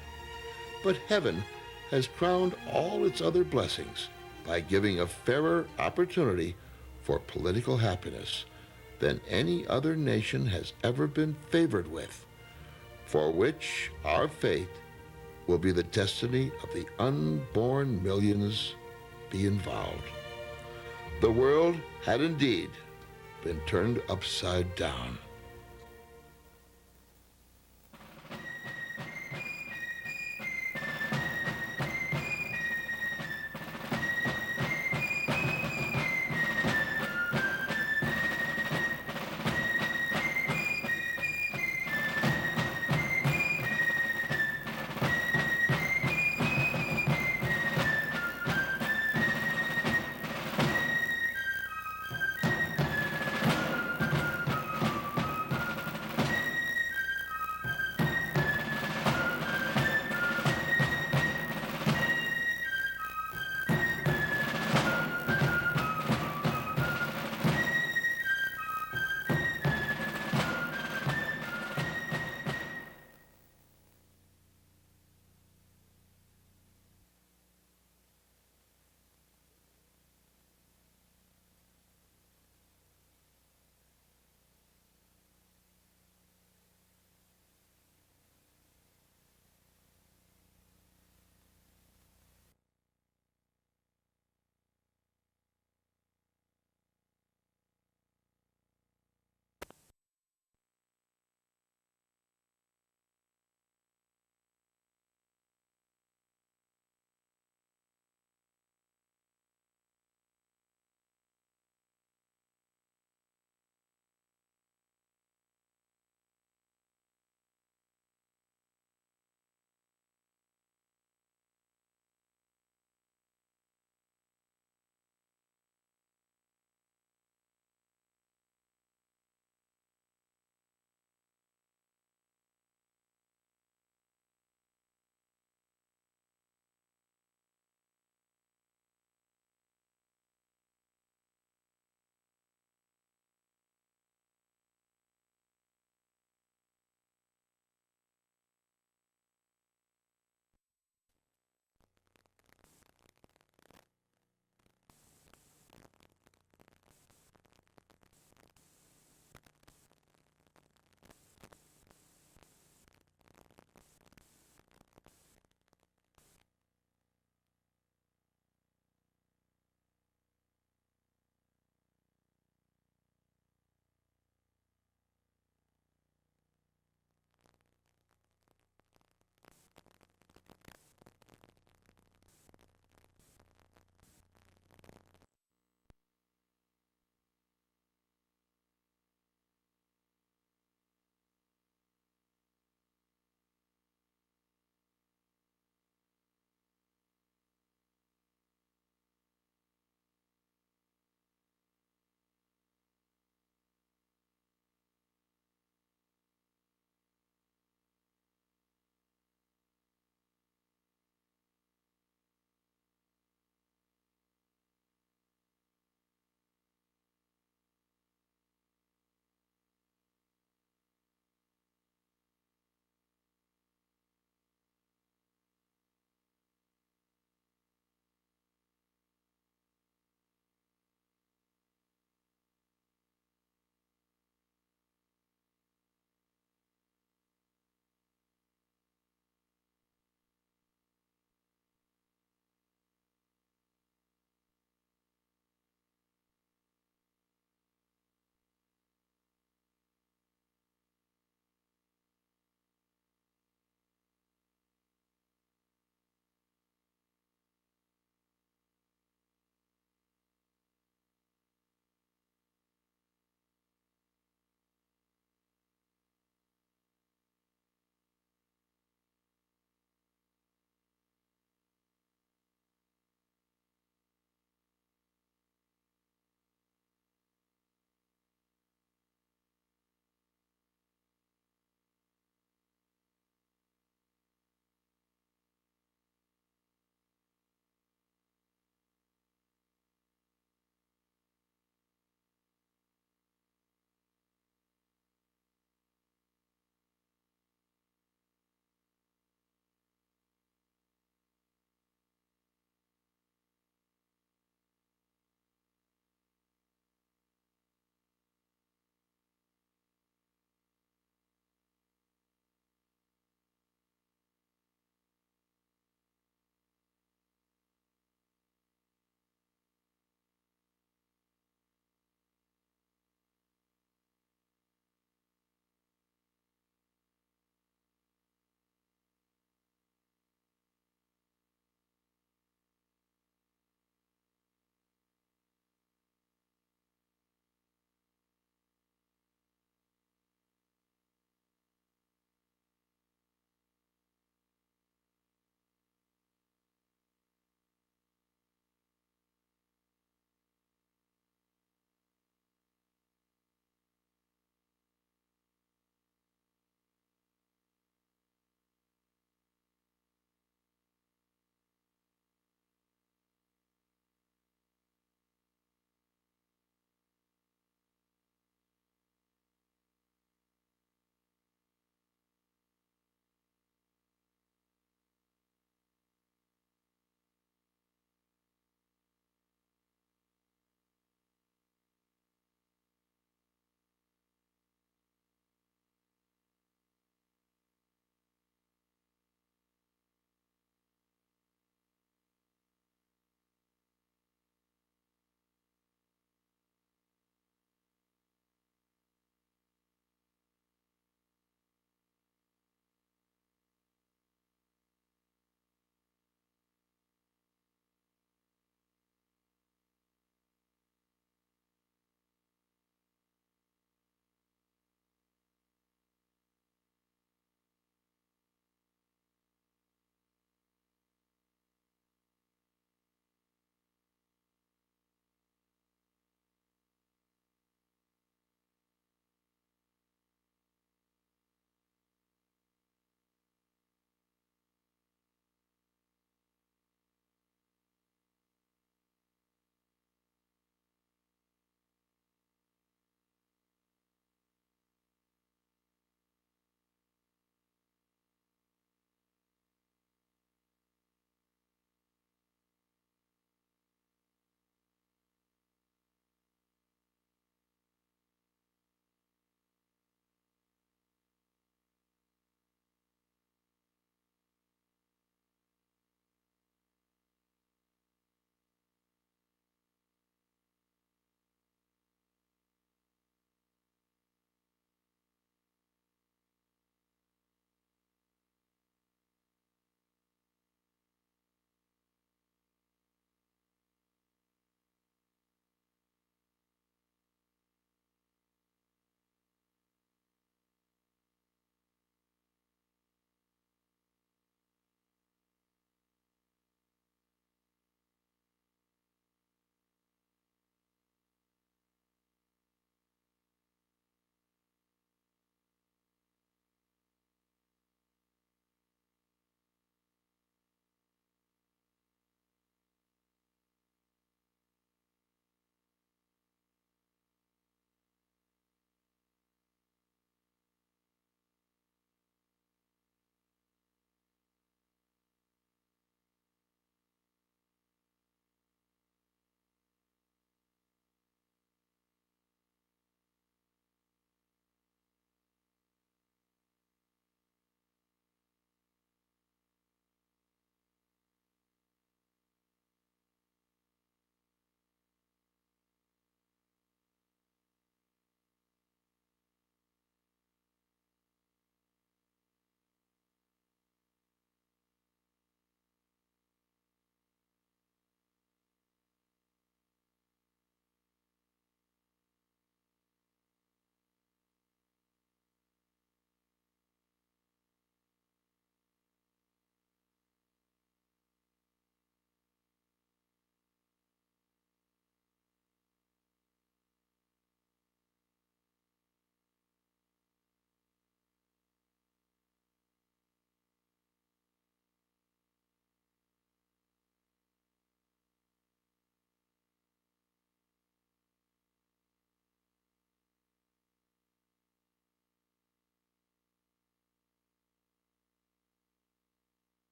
but heaven has crowned all its other blessings by giving a fairer opportunity for political happiness than any other nation has ever been favored with, for which our faith will be the destiny of the unborn millions be involved. The world had indeed been turned upside down.